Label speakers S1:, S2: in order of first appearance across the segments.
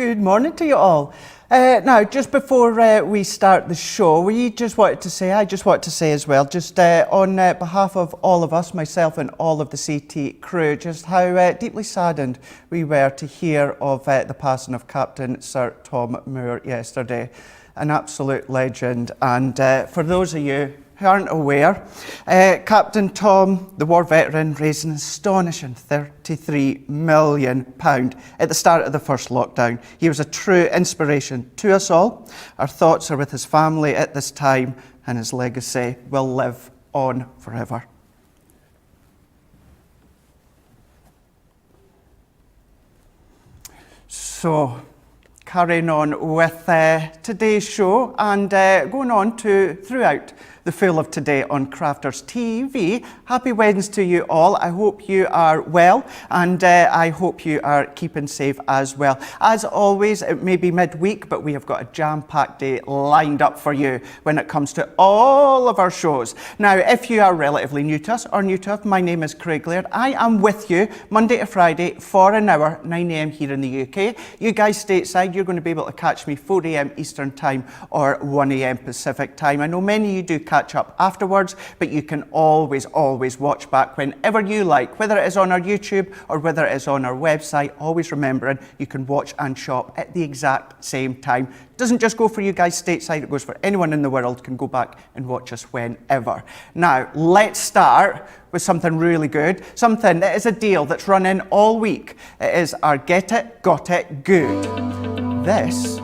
S1: Good morning to you all. Now, just before we start the show, I just wanted to say as well, just on behalf of all of us, myself and all of the CT crew, just how deeply saddened we were to hear of the passing of Captain Sir Tom Moore yesterday. An absolute legend. And for those of you who aren't aware, Captain Tom, the war veteran, raised an astonishing £33 million at the start of the first lockdown. He was a true inspiration to us all. Our thoughts are with his family at this time, and his legacy will live on forever. So, carrying on with today's show and going on to throughout the full of today on Crafters TV. Happy Wednesday to you all. I hope you are well, and I hope you are keeping safe as well. As always, it may be midweek, but we have got a jam-packed day lined up for you when it comes to all of our shows. Now, if you are relatively new to us or new to us, my name is Craig Laird. I am with you Monday to Friday for an hour, 9 a.m. here in the UK. You guys stateside, you're going to be able to catch me 4 a.m. Eastern Time or 1 a.m. Pacific Time. I know many of you do catch up afterwards, but you can always watch back whenever you like, whether it is on our YouTube or whether it is on our website. Always remembering you can watch and shop at the exact same time. It doesn't just go for you guys stateside, it goes for anyone in the world can go back and watch us whenever. Now, let's start with something really good, something that is a deal that's running all week. It is our Get It, Got It Good. This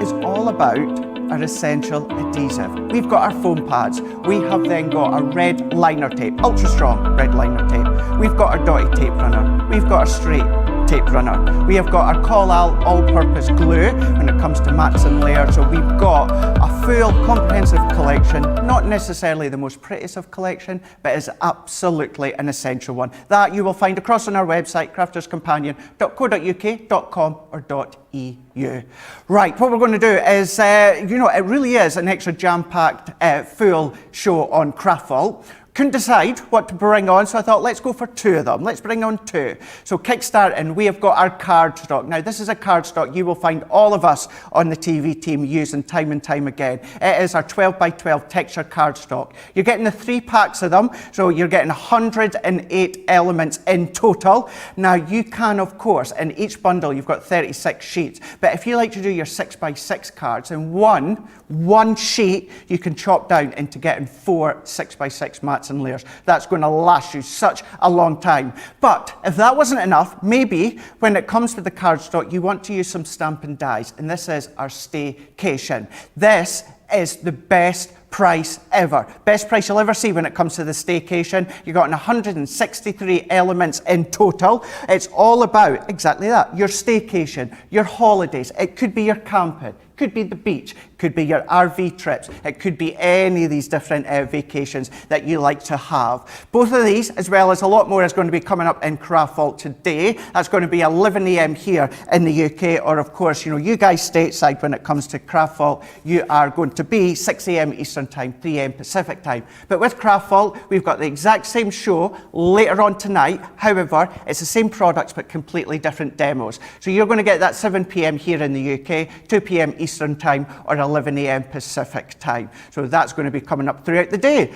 S1: is all about our essential adhesive. We've got our foam pads. We have then got our red liner tape, ultra strong red liner tape. We've got our dotty tape runner. We've got our straight tape runner. We have got our Collal all-purpose glue when it comes to mats and layers. So we've got a full comprehensive collection, not necessarily the most prettiest of collection, but is absolutely an essential one. That you will find across on our website, crafterscompanion.co.uk.com or .eu. Right, what we're going to do is, it really is an extra jam-packed full show on Craft Vault. Couldn't decide what to bring on, so I thought let's go for two of them. Let's bring on two. So kickstarting, we have got our card stock. Now this is a card stock you will find all of us on the TV team using time and time again. It is our 12 by 12 texture card stock. You're getting the 3 packs of them, so you're getting 108 elements in total. Now you can, of course, in each bundle you've got 36 sheets, but if you like to do your 6 by 6 cards in one sheet, you can chop down into getting 4 6 by 6 mats and layers. That's going to last you such a long time. But if that wasn't enough, maybe when it comes to the cardstock, you want to use some Stampin' Dies, and this is our Staycation. This is the best price ever. Best price you'll ever see when it comes to the Staycation. You've got 163 elements in total. It's all about exactly that, your staycation, your holidays. It could be your camping, could be the beach, could be your RV trips, it could be any of these different vacations that you like to have. Both of these, as well as a lot more, is going to be coming up in Craft Vault today. That's going to be 11 a.m. here in the UK, or of course, you guys stateside, when it comes to Craft Vault, you are going to be 6 a.m. Eastern Time, 3 a.m. Pacific Time. But with Craft Vault, we've got the exact same show later on tonight. However, it's the same products, but completely different demos. So you're going to get that 7 p.m. here in the UK, 2 p.m. Eastern Time, or 11 a.m. Pacific Time. So that's going to be coming up throughout the day.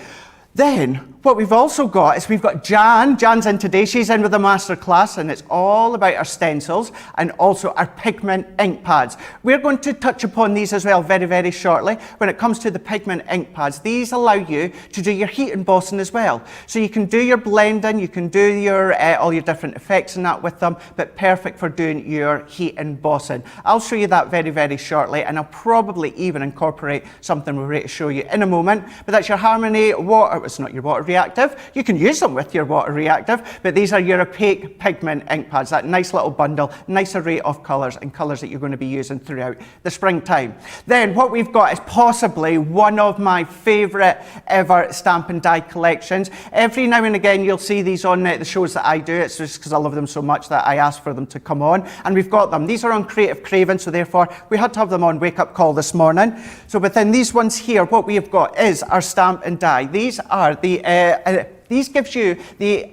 S1: Then, what we've also got is we've got Jan. Jan's in today. She's in with a masterclass, and it's all about our stencils and also our pigment ink pads. We're going to touch upon these as well very, very shortly. When it comes to the pigment ink pads, these allow you to do your heat embossing as well. So you can do your blending, you can do your all your different effects and that with them, but perfect for doing your heat embossing. I'll show you that very, very shortly, and I'll probably even incorporate something we're ready to show you in a moment. But that's your Harmony water. It's not your water reactive. You can use them with your water reactive, but these are your opaque pigment ink pads. That nice little bundle, nice array of colours and colours that you're going to be using throughout the springtime. Then what we've got is possibly one of my favourite ever Stampin' Die collections. Every now and again you'll see these on the shows that I do. It's just because I love them so much that I ask for them to come on, and we've got them. These are on Creative Craven, so therefore we had to have them on Wake Up Call this morning. So within these ones here, what we have got is our Stampin' Die. These are the, these gives you the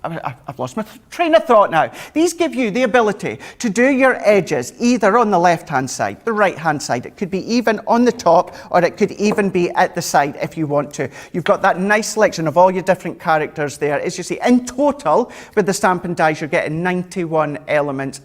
S1: I've lost my train of thought now. These give you the ability to do your edges either on the left-hand side, the right-hand side. It could be even on the top, or it could even be at the side if you want to. You've got that nice selection of all your different characters there. As you see, in total, with the Stampin' Dies, you're getting 91 elements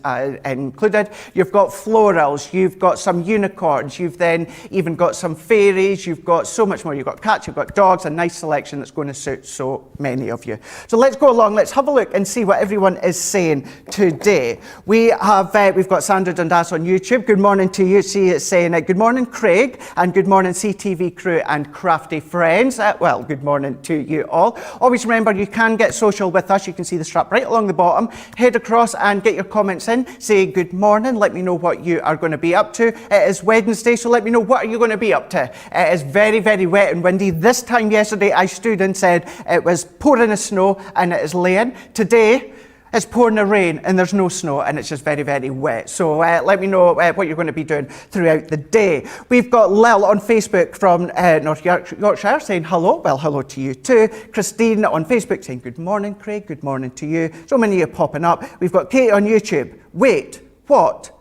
S1: included. You've got florals, you've got some unicorns, you've then even got some fairies, you've got so much more. You've got cats, you've got dogs, a nice selection that's going to suit so many of you. So let's go along, let's have a look and see what everyone is saying today. We've got Sandra Dundas on YouTube. Good morning to you. See it saying, good morning, Craig, and good morning, CTV crew and Crafty friends. Well, good morning to you all. Always remember, you can get social with us. You can see the strap right along the bottom. Head across and get your comments in. Say good morning. Let me know what you are going to be up to. It is Wednesday, so let me know what are you going to be up to. It is very, very wet and windy. This time yesterday, I stood and said it was pouring of snow and it is laying. Today, it's pouring the rain and there's no snow and it's just very, very wet. So let me know what you're going to be doing throughout the day. We've got Lil on Facebook from North Yorkshire saying hello. Well, hello to you too. Christine on Facebook saying good morning, Craig. Good morning to you. So many of you popping up. We've got Kate on YouTube. Wait, what?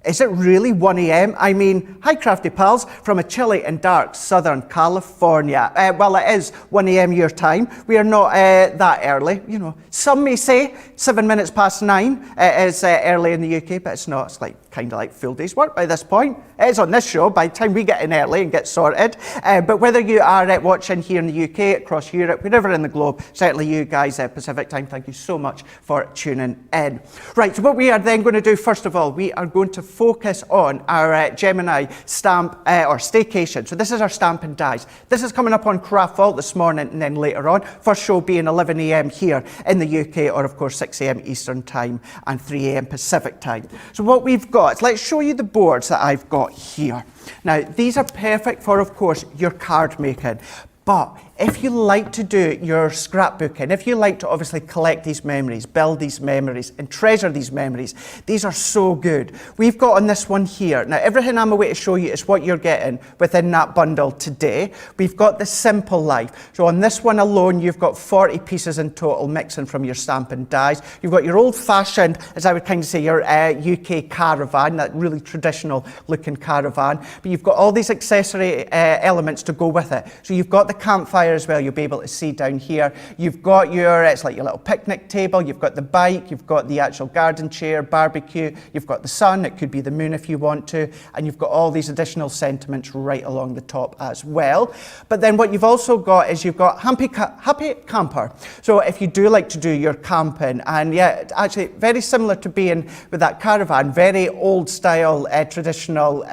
S1: Is it really 1 a.m? I mean, hi Crafty pals, from a chilly and dark Southern California. Well, it is 1 a.m. your time. We are not that early. You know, some may say 7 minutes past 9 is early in the UK, but it's not. It's like kind of like full day's work by this point. It is on this show by the time we get in early and get sorted. But whether you are watching here in the UK, across Europe, wherever in the globe, certainly you guys Pacific time, thank you so much for tuning in. Right, so what we are then going to do, first of all, we are going to focus on our Gemini stamp or Staycation. So this is our Stampin' Dies. This is coming up on Craft Vault this morning and then later on. First show being 11 a.m. here in the UK, or of course 6 a.m. Eastern time and 3 a.m. Pacific time. So what we've got, let's show you the boards that I've got here. Now these are perfect for, of course, your card making. But if you like to do your scrapbooking, if you like to obviously collect these memories, build these memories and treasure these memories, these are so good. We've got on this one here, now everything I'm away to show you is what you're getting within that bundle today. We've got the Simple Life. So on this one alone, you've got 40 pieces in total mixing from your Stampin' Dies. You've got your old-fashioned, as I would kind of say, your UK caravan, that really traditional looking caravan. But you've got all these accessory elements to go with it. So you've got the campfire as well, you'll be able to see down here. You've got your, it's like your little picnic table, you've got the bike, you've got the actual garden chair, barbecue, you've got the sun, it could be the moon if you want to, and you've got all these additional sentiments right along the top as well. But then what you've also got is you've got Happy Camper. So if you do like to do your camping, and yeah, actually very similar to being with that caravan, very old style, traditional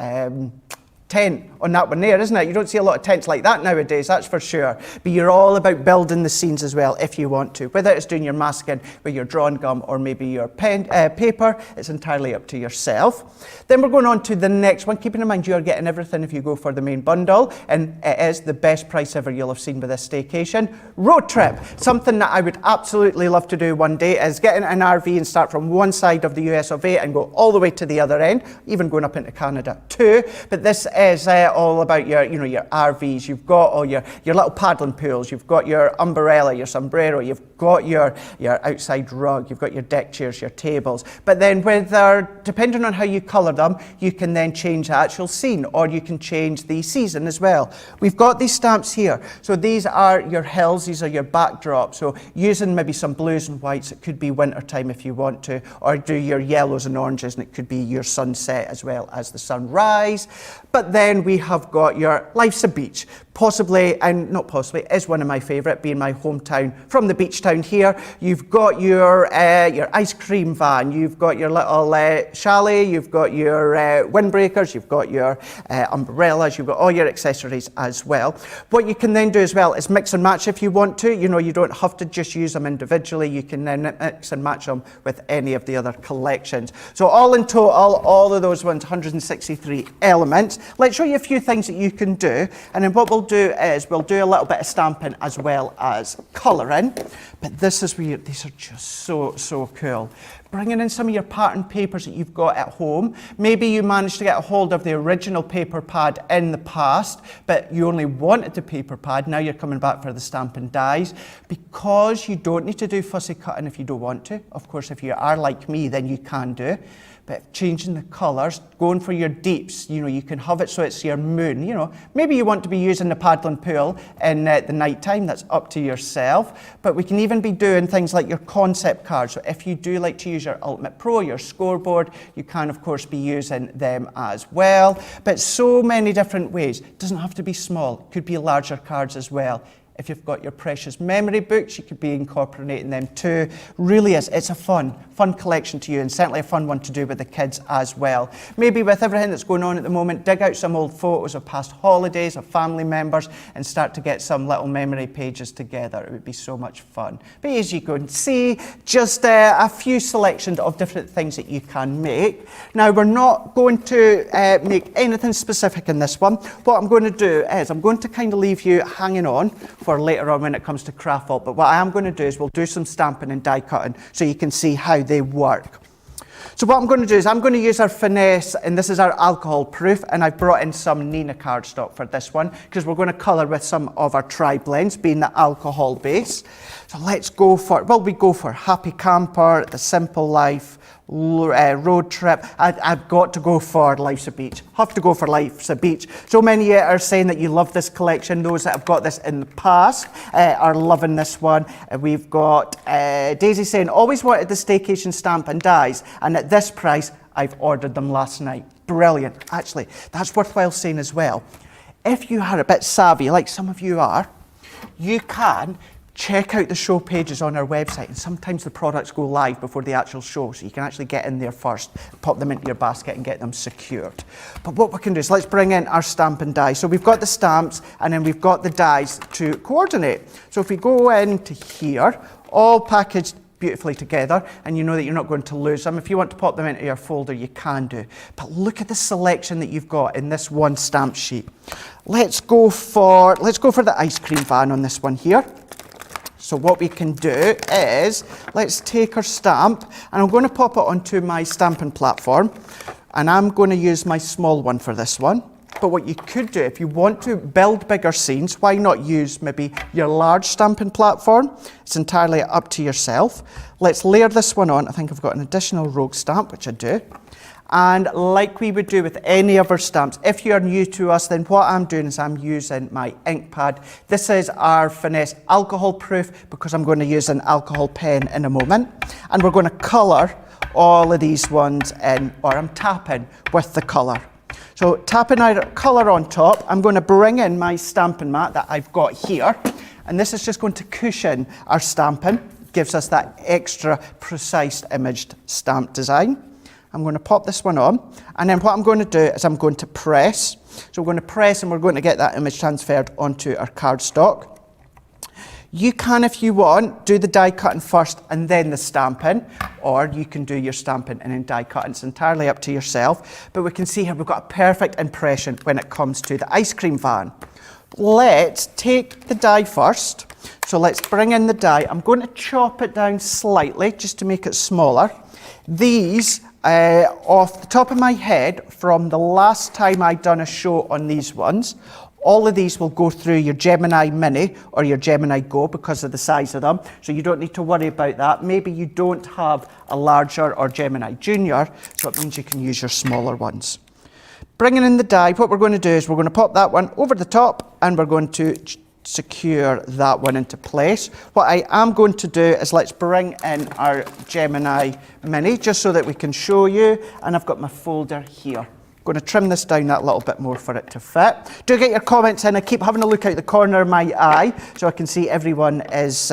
S1: tent on that one there, isn't it? You don't see a lot of tents like that nowadays, that's for sure. But you're all about building the scenes as well if you want to. Whether it's doing your masking with your drawn gum or maybe your pen, paper, it's entirely up to yourself. Then we're going on to the next one. Keeping in mind you are getting everything if you go for the main bundle, and it is the best price ever you'll have seen with this Staycation. Road trip. Something that I would absolutely love to do one day is get in an RV and start from one side of the US of A and go all the way to the other end, even going up into Canada too. But this is all about your, you know, your RVs. You've got all your little paddling pools. You've got your umbrella, your sombrero. You've got your outside rug. You've got your deck chairs, your tables. But then depending on how you colour them, you can then change the actual scene, or you can change the season as well. We've got these stamps here. So these are your hills. These are your backdrops. So using maybe some blues and whites, it could be winter time if you want to, or do your yellows and oranges, and it could be your sunset as well as the sunrise. But then we have got your Life's a Beach, possibly, and not possibly, is one of my favourite, being my hometown from the beach town here. You've got your ice cream van, you've got your little chalet, you've got your windbreakers, you've got your umbrellas, you've got all your accessories as well. What you can then do as well is mix and match if you want to. You know, you don't have to just use them individually. You can then mix and match them with any of the other collections. So all in total, all of those ones, 163 elements. Let's show you a few things that you can do, and then what we'll do is we'll do a little bit of stamping as well as colouring. But this is where these are just so cool. Bringing in some of your pattern papers that you've got at home. Maybe you managed to get a hold of the original paper pad in the past, but you only wanted the paper pad. Now you're coming back for the stamp and dies. Because you don't need to do fussy cutting if you don't want to. Of course, if you are like me, then you can do. But changing the colours, going for your deeps, you know, you can have it so it's your moon, you know. Maybe you want to be using the paddling pool in the night time, that's up to yourself. But we can even be doing things like your concept cards. So if you do like to use your Ultimate Pro, your scoreboard, you can of course be using them as well. But so many different ways. It doesn't have to be small, it could be larger cards as well. If you've got your precious memory books, you could be incorporating them too. Really is, it's a fun collection to you, and certainly a fun one to do with the kids as well. Maybe with everything that's going on at the moment, dig out some old photos of past holidays, of family members, and start to get some little memory pages together. It would be so much fun. But as you can see, just a few selections of different things that you can make. Now, we're not going to make anything specific in this one. What I'm going to do is I'm going to kind of leave you hanging on for later on when it comes to craft vault. But what I am going to do is we'll do some stamping and die cutting so you can see how they work. So what I'm going to do is I'm going to use our finesse, and this is our alcohol proof, and I've brought in some Nina cardstock for this one because we're going to colour with some of our tri-blends being the alcohol base. So let's go for, well, we go for Happy Camper, The Simple Life, Road Trip. I've got to go for Life's a Beach. Have to go for Life's a Beach. So many are saying that you love this collection. Those that have got this in the past are loving this one. We've got Daisy saying, always wanted the Staycation stamp and dies, and at this price, I've ordered them last night. Brilliant. Actually, that's worthwhile saying as well. If you are a bit savvy, like some of you are, you can check out the show pages on our website, and sometimes the products go live before the actual show, so you can actually get in there first, pop them into your basket and get them secured. But what we can do is let's bring in our stamp and die. So we've got the stamps and then we've got the dies to coordinate. So if we go into here, all packaged beautifully together, and you know that you're not going to lose them. If you want to pop them into your folder, you can do. But look at the selection that you've got in this one stamp sheet. Let's go for the ice cream van on this one here. So what we can do is, let's take our stamp, and I'm going to pop it onto my stamping platform, and I'm going to use my small one for this one. But what you could do, if you want to build bigger scenes, why not use maybe your large stamping platform? It's entirely up to yourself. Let's layer this one on. I think I've got an additional rogue stamp, which I do. And like we would do with any of our stamps, if you're new to us, then what I'm doing is I'm using my ink pad. This is our finesse alcohol proof because I'm going to use an alcohol pen in a moment. And we're going to colour all of these ones in, or I'm tapping with the colour. So tapping our colour on top, I'm going to bring in my stamping mat that I've got here. And this is just going to cushion our stamping. Gives us that extra precise imaged stamp design. I'm going to pop this one on, and then what I'm going to do is I'm going to press. So we're going to press and we're going to get that image transferred onto our cardstock. You can, if you want, do the die cutting first and then the stamping, or you can do your stamping and then die cutting. It's entirely up to yourself. But we can see here we've got a perfect impression when it comes to the ice cream van. Let's take the die first. So let's bring in the die. I'm going to chop it down slightly just to make it smaller. These, off the top of my head, from the last time I'd done a show on these ones, all of these will go through your Gemini Mini or your Gemini Go because of the size of them, so you don't need to worry about that. Maybe you don't have a larger or Gemini Junior, so it means you can use your smaller ones. Bringing in the die, what we're going to do is we're going to pop that one over the top and we're going to secure that one into place. What I am going to do is let's bring in our Gemini Mini just so that we can show you, and I've got my folder here. Going to trim this down that little bit more for it to fit. Do get your comments in. I keep having a look out the corner of my eye so I can see everyone is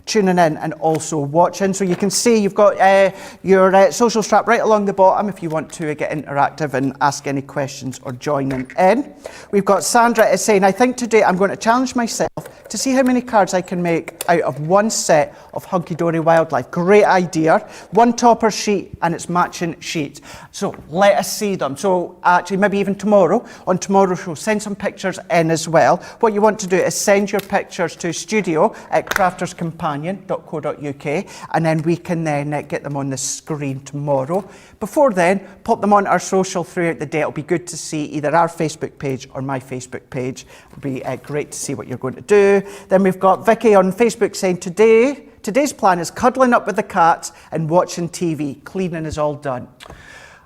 S1: tuning in and also watching. So you can see you've got your social strap right along the bottom if you want to get interactive and ask any questions or join in. We've got Sandra is saying, I think today I'm going to challenge myself to see how many cards I can make out of one set of Hunky Dory Wildlife. Great idea. One topper sheet and it's matching sheets. So let us see them. So actually maybe even tomorrow, on tomorrow's show, send some pictures in as well. What you want to do is send your pictures to studio@crafterscompanion companion.co.uk, and then we can then get them on the screen tomorrow. Before then, pop them on our social throughout the day. It'll be good to see either our Facebook page or my Facebook page. It'll be great to see what you're going to do. Then we've got Vicky on Facebook saying today's plan is cuddling up with the cats and watching TV. Cleaning is all done.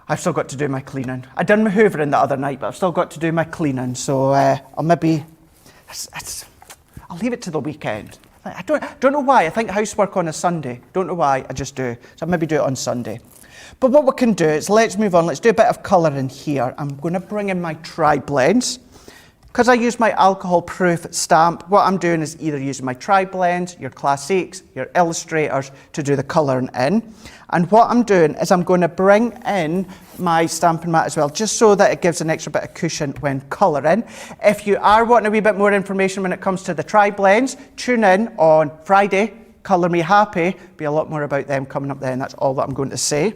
S1: I've still got to do my cleaning. I done my hoovering the other night, but I've still got to do my cleaning. So I'll maybe, I'll leave it to the weekend. I don't know why. I think housework on a Sunday. Don't know why. I just do. So I'll maybe do it on Sunday. But what we can do is let's move on. Let's do a bit of colour in here. I'm going to bring in my tri-blends. Because I use my alcohol-proof stamp, what I'm doing is either using my tri-blends, your Classics, your Illustrators to do the colouring in. And what I'm doing is I'm going to bring in my stamping mat as well, just so that it gives an extra bit of cushion when colouring. If you are wanting a wee bit more information when it comes to the tri-blends, tune in on Friday, Colour Me Happy. Be a lot more about them coming up then, that's all that I'm going to say.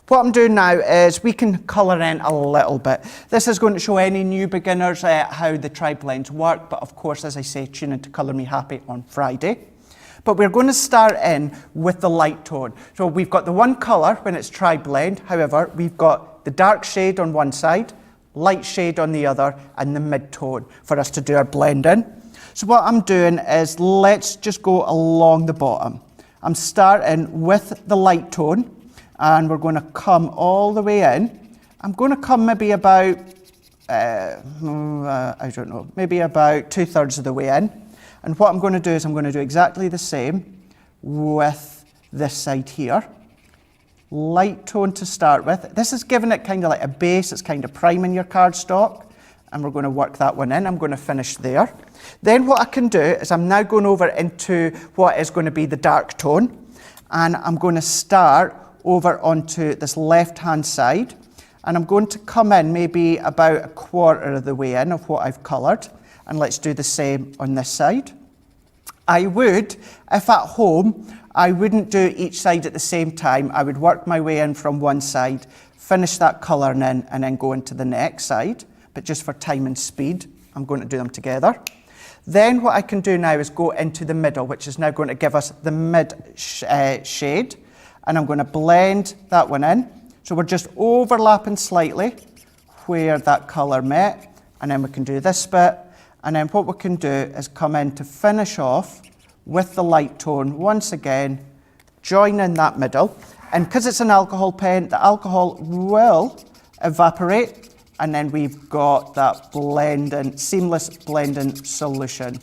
S1: What I'm doing now is we can colour in a little bit. This is going to show any new beginners how the tri-blends work, but of course, as I say, tune in to Colour Me Happy on Friday. But we're going to start in with the light tone. So we've got the one colour when it's tri-blend, however, we've got the dark shade on one side, light shade on the other, and the mid-tone for us to do our blending. So what I'm doing is let's just go along the bottom. I'm starting with the light tone, and we're going to come all the way in. I'm going to come maybe about, I don't know, maybe about 2/3 of the way in. And what I'm going to do is I'm going to do exactly the same with this side here. Light tone to start with. This is giving it kind of like a base. It's kind of priming your cardstock. And we're going to work that one in. I'm going to finish there. Then what I can do is I'm now going over into what is going to be the dark tone. And I'm going to start over onto this left-hand side, and I'm going to come in maybe about 1/4 of the way in of what I've coloured, and let's do the same on this side. I would, if at home, I wouldn't do each side at the same time. I would work my way in from one side, finish that colouring in, and then go into the next side, but just for time and speed, I'm going to do them together. Then what I can do now is go into the middle, which is now going to give us the mid shade. And I'm going to blend that one in. So we're just overlapping slightly where that colour met. And then we can do this bit. And then what we can do is come in to finish off with the light tone once again, join in that middle. And because it's an alcohol pen, the alcohol will evaporate. And then we've got that blending, seamless blending solution.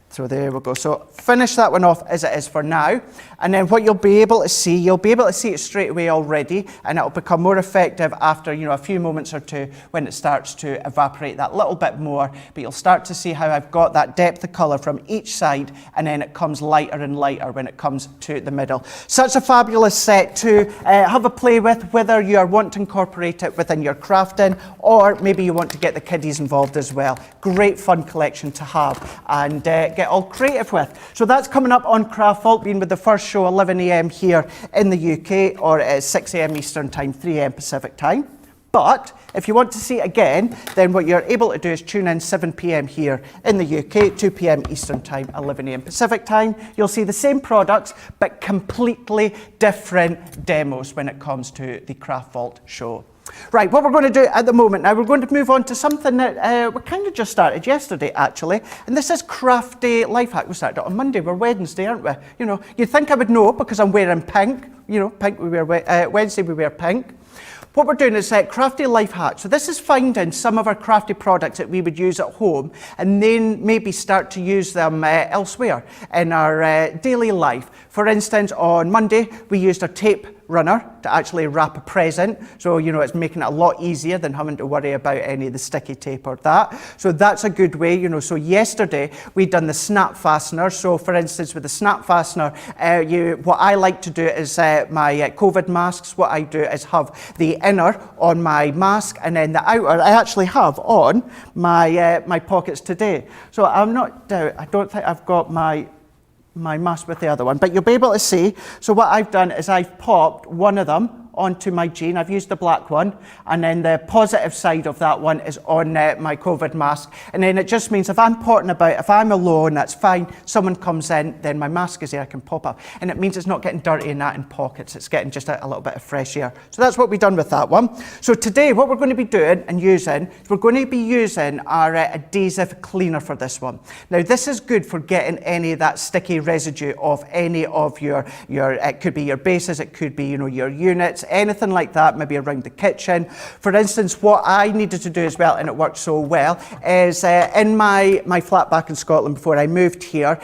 S1: So there we go. So finish that one off as it is for now. And then what you'll be able to see it straight away already, and it'll become more effective after, a few moments or two when it starts to evaporate that little bit more. But you'll start to see how I've got that depth of colour from each side, and then it comes lighter and lighter when it comes to the middle. Such a fabulous set to have a play with, whether you are wanting to incorporate it within your crafting, or maybe you want to get the kiddies involved as well. Great fun collection to have and get all creative with. So that's coming up on Craft Vault, being with the first show 11 a.m. here in the UK, or 6 a.m. Eastern Time, 3 a.m. Pacific Time. But if you want to see it again, then what you're able to do is tune in 7 p.m. here in the UK, 2 p.m. Eastern Time, 11 a.m. Pacific Time. You'll see the same products, but completely different demos when it comes to the Craft Vault show. Right, what we're going to do at the moment now, we're going to move on to something that we kind of just started yesterday, actually. And this is Crafty Life Hack. We started it on Monday. We're Wednesday, aren't we? You'd think I would know because I'm wearing pink. Pink we wear, Wednesday we wear pink. What we're doing is Crafty Life Hack. So this is finding some of our crafty products that we would use at home and then maybe start to use them elsewhere in our daily life. For instance, on Monday, we used a tape runner to actually wrap a present. So, it's making it a lot easier than having to worry about any of the sticky tape or that. So that's a good way, So yesterday, we'd done the snap fastener. So for instance, with the snap fastener, what I like to do is my COVID masks, what I do is have the inner on my mask and then the outer I actually have on my pockets today. So I don't think I've got my mask with the other one, but you'll be able to see. So what I've done is I've popped one of them onto my jean. I've used the black one, and then the positive side of that one is on my COVID mask. And then it just means if I'm potting about, if I'm alone, that's fine. Someone comes in, then my mask is there, I can pop up. And it means it's not getting dirty and that in pockets. It's getting just a little bit of fresh air. So that's what we've done with that one. So today, what we're going to be doing and using, is we're going to be using our adhesive cleaner for this one. Now, this is good for getting any of that sticky residue of any of your it could be your bases, it could be, you know, your units, anything like that, maybe around the kitchen. For instance, what I needed to do as well, and it worked so well, is in my flat back in Scotland before I moved here,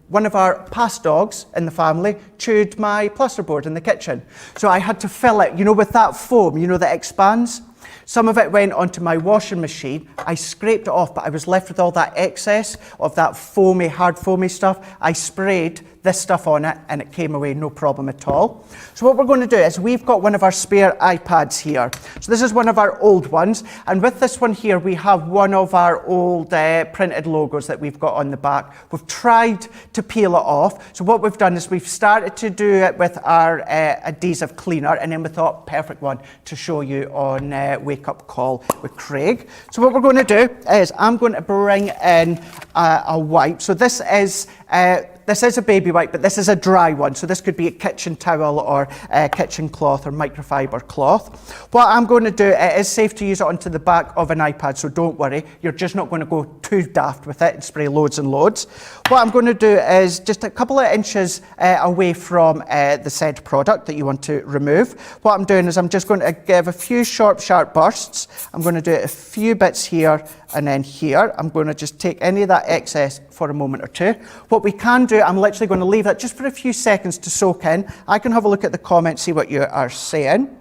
S1: one of our past dogs in the family chewed my plasterboard in the kitchen. So I had to fill it, you know, with that foam, you know, that expands. Some of it went onto my washing machine. I scraped it off, but I was left with all that excess of that foamy, hard foamy stuff. I sprayed this stuff on it and it came away no problem at all. So what we're going to do is we've got one of our spare iPads here. So this is one of our old ones, and with this one here we have one of our old printed logos that we've got on the back. We've tried to peel it off. So what we've done is we've started to do it with our adhesive cleaner, and then we thought perfect one to show you on Wake Up Call with Craig. So what we're going to do is I'm going to bring in a wipe. So this is a baby wipe, but this is a dry one. So this could be a kitchen towel or a kitchen cloth or microfiber cloth. What I'm going to do, it is safe to use it onto the back of an iPad, so don't worry. You're just not going to go too daft with it and spray loads and loads. What I'm going to do is just a couple of inches away from the said product that you want to remove. What I'm doing is I'm just going to give a few sharp bursts. I'm going to do it a few bits here and then here. I'm going to just take any of that excess for a moment or two. What we can do, I'm literally going to leave that just for a few seconds to soak in. I can have a look at the comments, see what you are saying.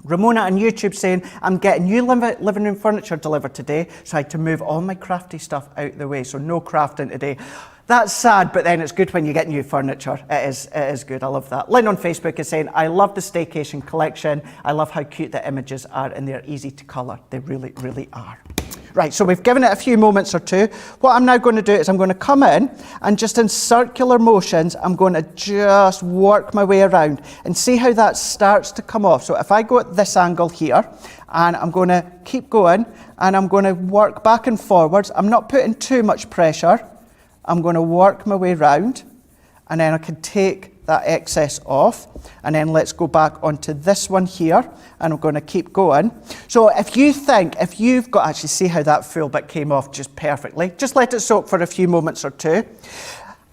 S1: Ramona on YouTube saying, I'm getting new living room furniture delivered today, so I had to move all my crafty stuff out the way, so no crafting today. That's sad, but then it's good when you get new furniture. It is good, I love that. Lynn on Facebook is saying, I love the Staycation collection. I love how cute the images are and they're easy to colour. They really, really are. Right, so we've given it a few moments or two. What I'm now going to do is I'm going to come in and just in circular motions, I'm going to just work my way around and see how that starts to come off. So if I go at this angle here and I'm going to keep going and I'm going to work back and forwards, I'm not putting too much pressure. I'm going to work my way around and then I can take that excess off, and then let's go back onto this one here, and I'm going to keep going. So if you've got, actually see how that full bit came off just perfectly. Just let it soak for a few moments or two.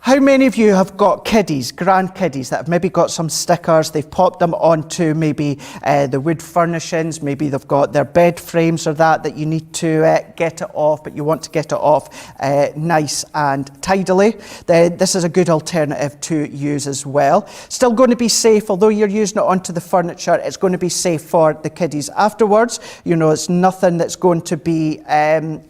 S1: How many of you have got kiddies, grandkiddies, that have maybe got some stickers, they've popped them onto maybe the wood furnishings, maybe they've got their bed frames or that you need to get it off, but you want to get it off nice and tidily, then this is a good alternative to use as well. Still going to be safe, although you're using it onto the furniture, it's going to be safe for the kiddies afterwards. You know, it's nothing that's going to be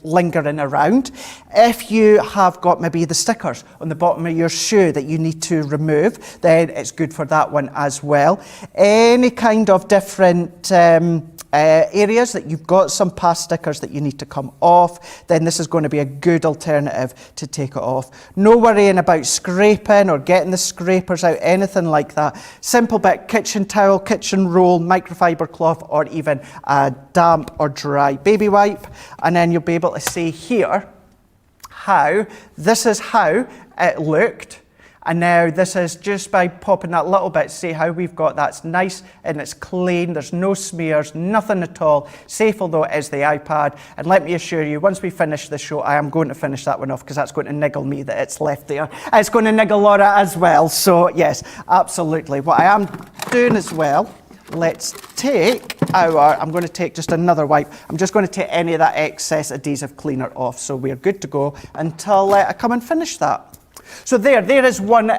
S1: lingering around. If you have got maybe the stickers on the bottom of your shoe that you need to remove, then it's good for that one as well. Any kind of different areas that you've got some past stickers that you need to come off, then this is going to be a good alternative to take it off. No worrying about scraping or getting the scrapers out, anything like that. Simple bit, kitchen towel, kitchen roll, microfiber cloth, or even a damp or dry baby wipe, and then you'll be able to see here how this is how it looked, and now this is just by popping that little bit. See how we've got that's nice and it's clean, there's no smears, nothing at all, safe although it is the iPad. And let me assure you, once we finish the show, I am going to finish that one off because that's going to niggle me that it's left there. It's going to niggle Laura as well, so yes, absolutely. What I am doing as well, let's take I'm going to take just another wipe. I'm just going to take any of that excess adhesive cleaner off, so we're good to go until I come and finish that. So there is one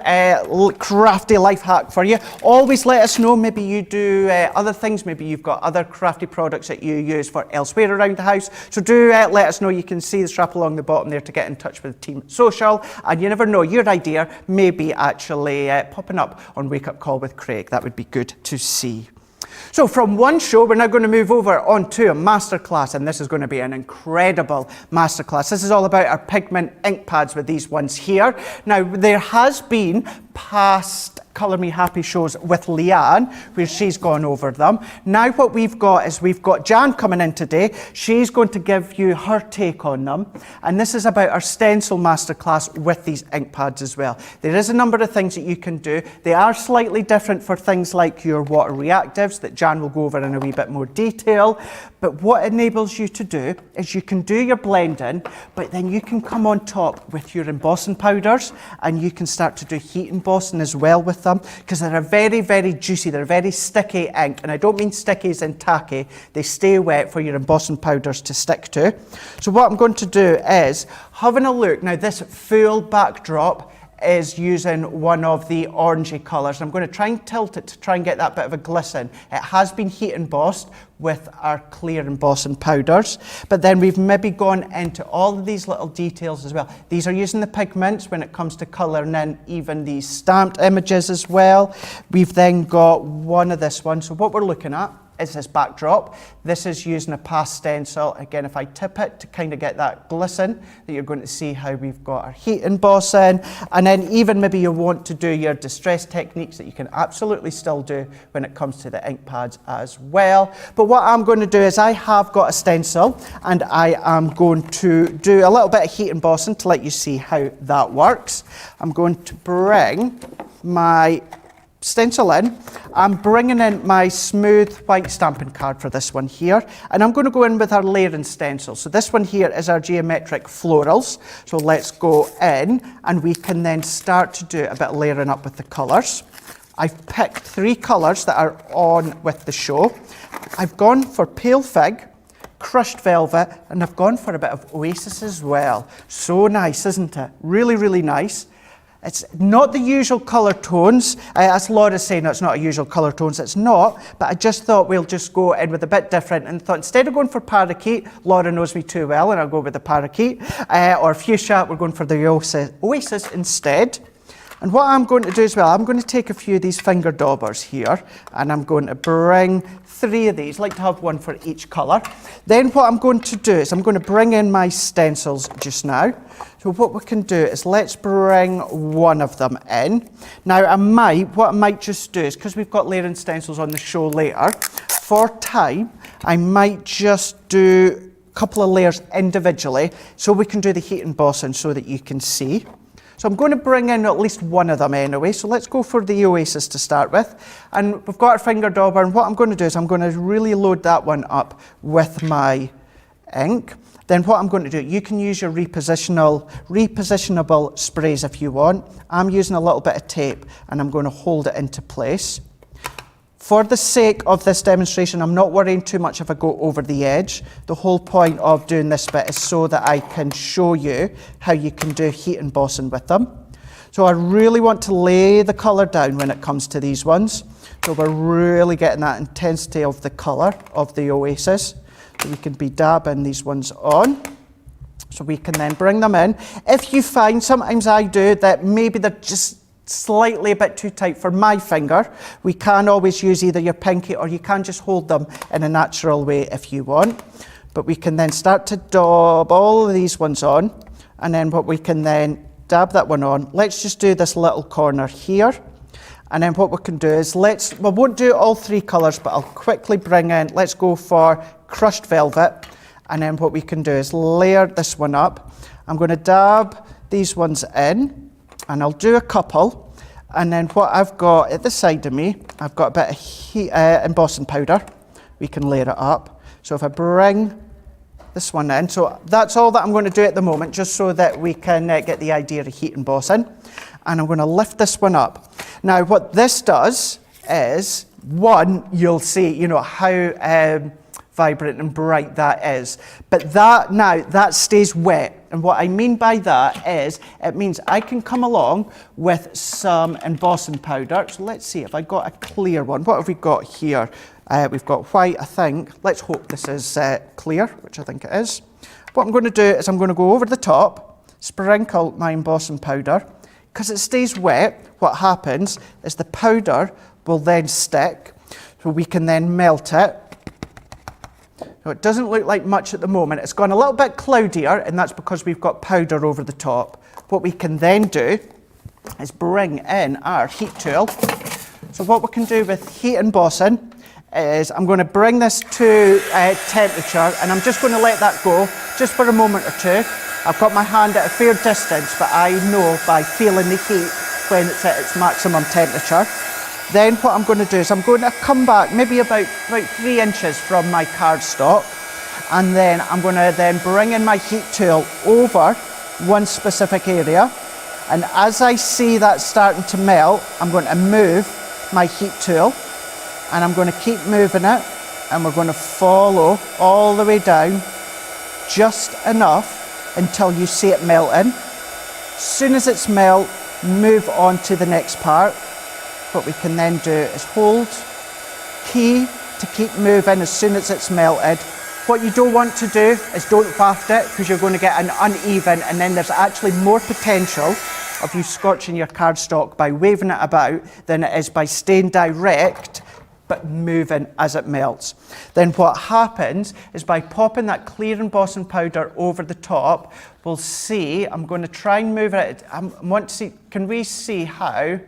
S1: crafty life hack for you. Always let us know, maybe you do other things, maybe you've got other crafty products that you use for elsewhere around the house. So do let us know. You can see the strap along the bottom there to get in touch with Team Social, and you never know, your idea may be actually popping up on Wake Up Call with Craig. That would be good to see. So from one show, we're now going to move over onto a masterclass, and this is going to be an incredible masterclass. This is all about our pigment ink pads with these ones here. Now, there has been past Colour Me Happy shows with Leanne, where she's gone over them. Now what we've got is we've got Jan coming in today. She's going to give you her take on them. And this is about our stencil masterclass with these ink pads as well. There is a number of things that you can do. They are slightly different for things like your water reactives that Jan will go over in a wee bit more detail. But what it enables you to do is you can do your blending, but then you can come on top with your embossing powders and you can start to do heat embossing as well with them, because they're a very, very juicy, they're very sticky ink, and I don't mean sticky as in tacky, they stay wet for your embossing powders to stick to. So what I'm going to do is having a look. Now this full backdrop is using one of the orangey colours. I'm going to try and tilt it to try and get that bit of a glisten. It has been heat embossed with our clear embossing powders, but then we've maybe gone into all of these little details as well. These are using the pigments when it comes to colouring in even these stamped images as well. We've then got one of this one. So what we're looking at is this backdrop. This is using a past stencil. Again, if I tip it to kind of get that glisten, that you're going to see how we've got our heat embossing. And then even maybe you want to do your distress techniques that you can absolutely still do when it comes to the ink pads as well. But what I'm going to do is I have got a stencil and I am going to do a little bit of heat embossing to let you see how that works. I'm going to bring my stencil in. I'm bringing in my smooth white stamping card for this one here, and I'm going to go in with our layering stencil. So this one here is our geometric florals. So let's go in and we can then start to do a bit of layering up with the colours. I've picked 3 colours that are on with the show. I've gone for Pale Fig, Crushed Velvet, and I've gone for a bit of Oasis as well. So nice, isn't it? Really, really nice. It's not the usual colour tones. As Laura's saying, it's not a usual colour tones. It's not, but I just thought we'll just go in with a bit different and thought instead of going for parakeet, Laura knows me too well and I'll go with the parakeet, or fuchsia, we're going for the Oasis instead. And what I'm going to do as well, I'm going to take a few of these finger daubers here and I'm going to bring 3 of these. I like to have one for each colour. Then what I'm going to do is I'm going to bring in my stencils just now. So what we can do is let's bring one of them in. Now what I might just do is, because we've got layering stencils on the show later, for time, I might just do a couple of layers individually so we can do the heat embossing so that you can see. So I'm going to bring in at least one of them anyway. So let's go for the Oasis to start with. And we've got our finger dauber, and what I'm going to do is I'm going to really load that one up with my ink. Then what I'm going to do, you can use your repositionable sprays if you want. I'm using a little bit of tape and I'm going to hold it into place. For the sake of this demonstration, I'm not worrying too much if I go over the edge. The whole point of doing this bit is so that I can show you how you can do heat embossing with them. So I really want to lay the colour down when it comes to these ones. So we're really getting that intensity of the colour of the Oasis. So we can be dabbing these ones on. So we can then bring them in. If you find, sometimes I do, that maybe they're just slightly a bit too tight for my finger, we can always use either your pinky or you can just hold them in a natural way if you want. But we can then start to daub all of these ones on, and then what we can then dab that one on. Let's just do this little corner here. And then what we can do is we won't do all 3 colours, but I'll quickly bring in, let's go for Crushed Velvet. And then what we can do is layer this one up. I'm going to dab these ones in, and I'll do a couple. And then what I've got at the side of me, I've got a bit of embossing powder. We can layer it up. So if I bring this one in, so that's all that I'm going to do at the moment, just so that we can get the idea of heat embossing. And I'm going to lift this one up. Now what this does is, one, you'll see, how vibrant and bright that is. But that stays wet. And what I mean by that is, it means I can come along with some embossing powder. So let's see if I got a clear one. What have we got here? We've got white, I think. Let's hope this is clear, which I think it is. What I'm going to do is I'm going to go over the top, sprinkle my embossing powder. Because it stays wet, what happens is the powder will then stick, so we can then melt it. So it doesn't look like much at the moment. It's gone a little bit cloudier, and that's because we've got powder over the top. What we can then do is bring in our heat tool. So what we can do with heat embossing is I'm going to bring this to temperature, and I'm just going to let that go just for a moment or two. I've got my hand at a fair distance, but I know by feeling the heat when it's at its maximum temperature. Then what I'm going to do is I'm going to come back maybe about 3 inches from my cardstock, and then I'm going to then bring in my heat tool over one specific area, and as I see that starting to melt, I'm going to move my heat tool, and I'm going to keep moving it, and we're going to follow all the way down just enough until you see it melting. As soon as it's melt, move on to the next part. What we can then do is hold key to keep moving as soon as it's melted. What you don't want to do is don't waft it, because you're going to get an uneven, and then there's actually more potential of you scorching your cardstock by waving it about than it is by staying direct but moving as it melts. Then what happens is by popping that clear embossing powder over the top, we'll see, I'm going to try and move it. I want to see, can we see how?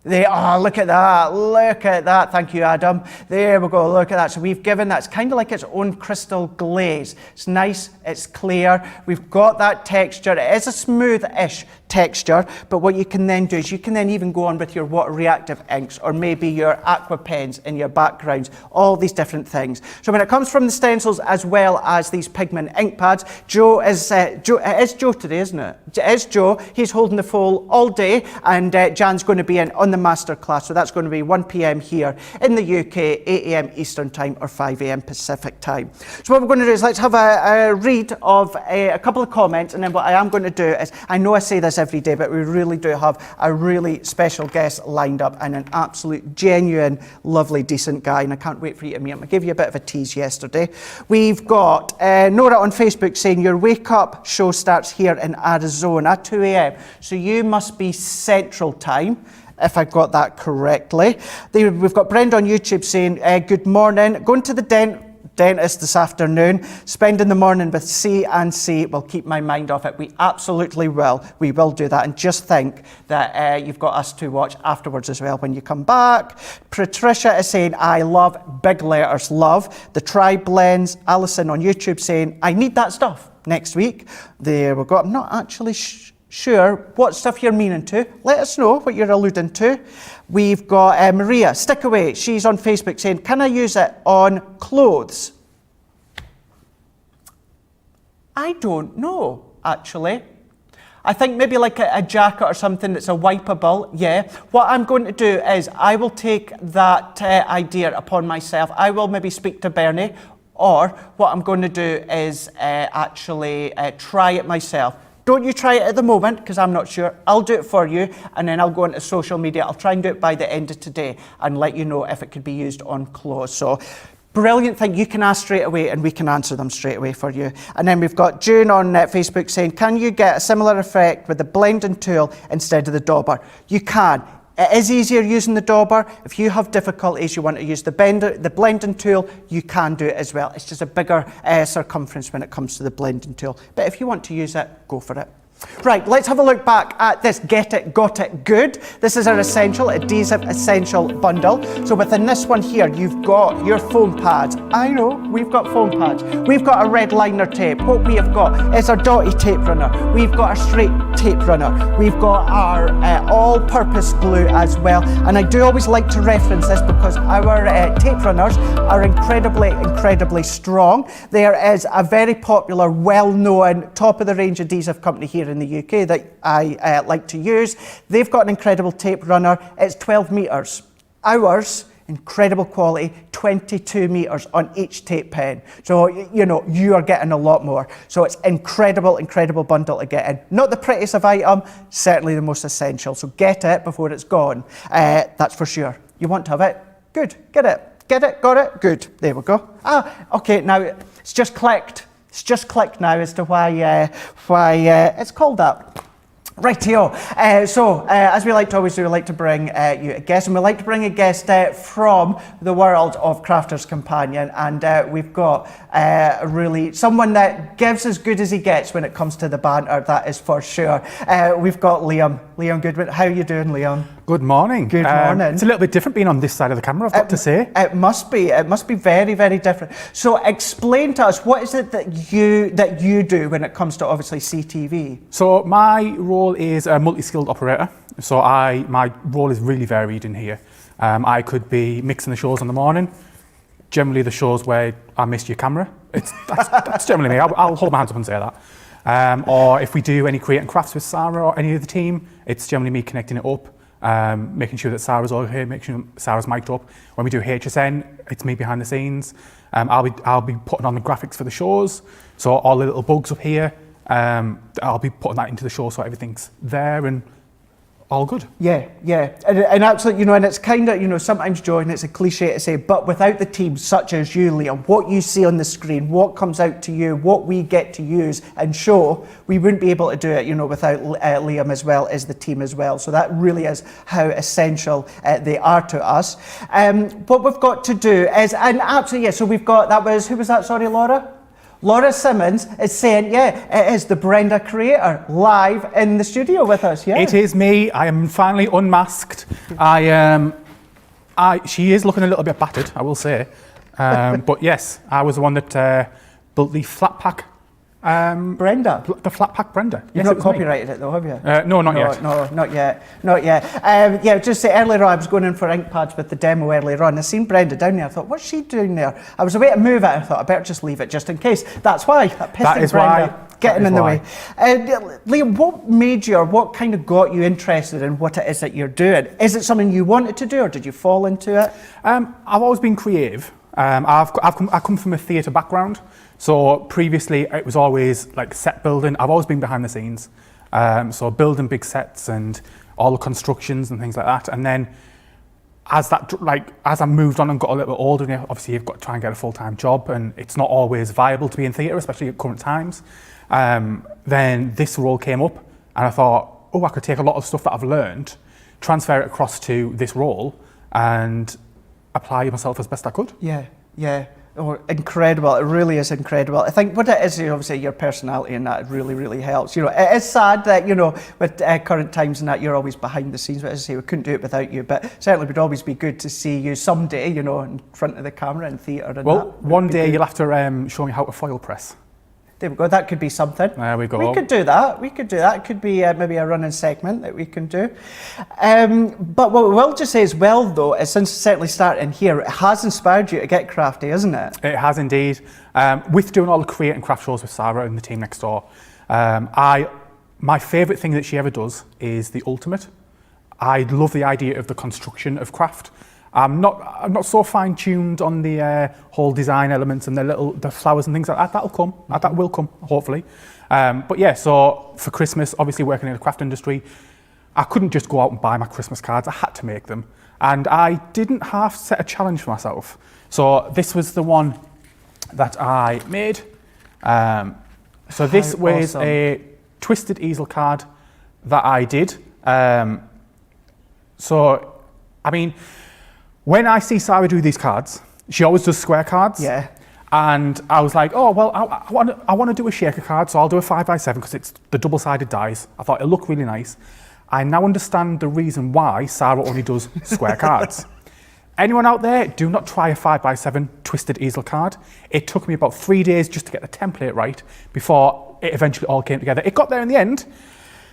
S1: Oh, look at that, thank you, Adam. There we go, look at that. So we've given that, it's kind of like its own crystal glaze. It's nice, it's clear, we've got that texture. It is a smooth-ish texture, but what you can then do is you can then even go on with your water reactive inks, or maybe your aqua pens in your backgrounds, all these different things. So when it comes from the stencils as well as these pigment ink pads, it is Joe today, isn't it? It is Joe, he's holding the phone all day, and Jan's going to be in on the masterclass, so that's going to be 1 p.m. here in the UK, 8 a.m. Eastern time or 5 a.m. Pacific time. So what we're going to do is let's have a read of a couple of comments, and then what I am going to do is, I know I say this every day, but we really do have a really special guest lined up, and an absolute genuine lovely decent guy, and I can't wait for you to meet him. I gave you a bit of a tease yesterday. We've got Nora on Facebook saying your wake up show starts here in Arizona 2 a.m. so you must be Central time, if I got that correctly. We've got Brenda on YouTube saying, good morning, going to the dentist this afternoon, spending the morning with C&C will keep my mind off it. We absolutely will. We will do that. And just think that you've got us to watch afterwards as well when you come back. Patricia is saying, I love, big letters, love, the tri-blends. Alison on YouTube saying, I need that stuff next week. There we go. I'm not actually sure what stuff you're meaning to. Let us know what you're alluding to. We've got Maria, stick away. She's on Facebook saying, can I use it on clothes? I don't know, actually. I think maybe like a jacket or something that's a wipeable, yeah. What I'm going to do is I will take that idea upon myself. I will maybe speak to Bernie, or what I'm going to do is actually try it myself. Don't you try it at the moment, because I'm not sure. I'll do it for you, and then I'll go into social media. I'll try and do it by the end of today and let you know if it could be used on clothes. So, brilliant thing. You can ask straight away, and we can answer them straight away for you. And then we've got June on Facebook saying, can you get a similar effect with the blending tool instead of the dauber? You can. It is easier using the dauber. If you have difficulties, you want to use the blending tool, you can do it as well. It's just a bigger circumference when it comes to the blending tool. But if you want to use it, go for it. Right, let's have a look back at this Get It, Got It Good. This is our essential, Adhesive Essential Bundle. So within this one here, you've got your foam pads. I know, we've got foam pads. We've got a red liner tape. What we have got is our dotty tape runner. We've got our straight tape runner. We've got our all-purpose glue as well. And I do always like to reference this because our tape runners are incredibly strong. There is a very popular, well-known, top-of-the-range adhesive company here in the UK that I like to use. They've got an incredible tape runner. It's 12 metres. Ours, incredible quality, 22 metres on each tape pen. So, you know, you are getting a lot more. So it's incredible bundle to get in. Not the prettiest of item, certainly the most essential. So get it before it's gone. That's for sure. You want to have it? Good, get it. Get it, got it, good. There we go. Okay, now it's just clicked. It's just clicked now as to why it's called that. Rightio. As we like to always do, we like to bring you a guest, and we like to bring a guest from the world of Crafter's Companion, and we've got really someone that gives as good as he gets when it comes to the banter, that is for sure. We've got Liam Goodwin. How are you doing, Liam?
S2: Good morning.
S1: Good morning.
S2: It's a little bit different being on this side of the camera, I've got to say.
S1: It must be very, very different. So explain to us, what is it that you do when it comes to obviously CTV?
S2: So my role is a multi-skilled operator. So my role is really varied in here. I could be mixing the shows in the morning, generally the shows where I missed your camera. That's generally me. I'll hold my hands up and say that. Or if we do any creating crafts with Sarah or any of the team, it's generally me connecting it up, making sure that Sarah's all here, making sure Sarah's mic'd up. When we do HSN, it's me behind the scenes. I'll be putting on the graphics for the shows. So all the little bugs up here, I'll be putting that into the show so everything's there and all good.
S1: Yeah, and absolutely, and it's kind of, sometimes, Joe, and it's a cliche to say, but without the team such as you, Liam, what you see on the screen, what comes out to you, what we get to use and show, we wouldn't be able to do it, without Liam as well as the team as well. So that really is how essential they are to us. What we've got to do is, and absolutely, yeah, so we've got, who was that, sorry, Laura? Laura Simmons is saying, it is the Brenda creator live in the studio with us, yeah?
S2: It is me. I am finally unmasked. She is looking a little bit battered, I will say. But yes, I was the one that built the flat pack.
S1: Brenda?
S2: The flat pack Brenda.
S1: You've not copyrighted it though, have you?
S2: No, not yet.
S1: No, not yet. Just say earlier on, I was going in for ink pads with the demo earlier on. I seen Brenda down there. I thought, what's she doing there? I was away to move it. I thought, I better just leave it just in case. That's why. That is Brenda. Why. Getting in the way. Liam, what made you, or what kind of got you interested in what it is that you're doing? Is it something you wanted to do, or did you fall into it?
S2: I've always been creative. I come from a theatre background. So previously it was always like set building. I've always been behind the scenes. So building big sets and all the constructions and things like that. And then as I moved on and got a little bit older, obviously you've got to try and get a full-time job, and it's not always viable to be in theatre, especially at current times. Then this role came up and I thought, I could take a lot of stuff that I've learned, transfer it across to this role and apply myself as best I could.
S1: Yeah. Oh, incredible. It really is incredible. I think what it is, obviously your personality and that really, really helps. It is sad that, with current times and that you're always behind the scenes, but as I say, we couldn't do it without you, but certainly would always be good to see you someday, in front of the camera in theatre and
S2: well, that. One day you'll have to show me how to foil press.
S1: There we go, that could be something.
S2: There we go.
S1: We could do that. It could be maybe a running segment that we can do. But what we will just say as well, though, is since certainly starting here, it has inspired you to get crafty, isn't it?
S2: It has indeed. With doing all the create and craft shows with Sarah and the team next door, my favourite thing that she ever does is the ultimate. I love the idea of the construction of craft. I'm not so fine-tuned on the whole design elements and the flowers and things like that. That'll come. That will come, hopefully. But yeah, so for Christmas, obviously working in the craft industry, I couldn't just go out and buy my Christmas cards. I had to make them. And I didn't half set a challenge for myself. So this was the one that I made. So this was a twisted easel card that I did. So, I mean, when I see Sarah do these cards, she always does square cards.
S1: Yeah.
S2: And I was like, I want to do a shaker card, so I'll do a 5x7 because it's the double-sided dies. I thought it'll look really nice. I now understand the reason why Sarah only does square cards. Anyone out there, do not try a 5x7 twisted easel card. It took me about 3 days just to get the template right before it eventually all came together. It got there in the end,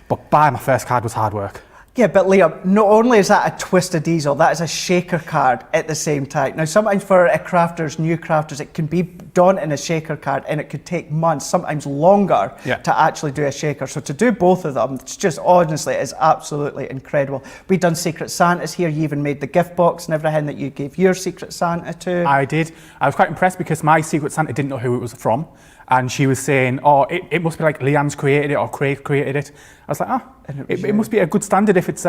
S2: but buying my first card was hard work.
S1: Yeah, but Liam, not only is that a twisted easel, that is a shaker card at the same time. Now, sometimes for new crafters, it can be done in a shaker card and it could take months, sometimes longer, to actually do a shaker. So to do both of them, it's just, honestly, it's absolutely incredible. We've done Secret Santas here. You even made the gift box and everything that you gave your Secret Santa to. I
S2: did. I was quite impressed because my Secret Santa didn't know who it was from. And she was saying, it must be like Leanne's created it or Craig created it. I was like, it must be a good standard if it's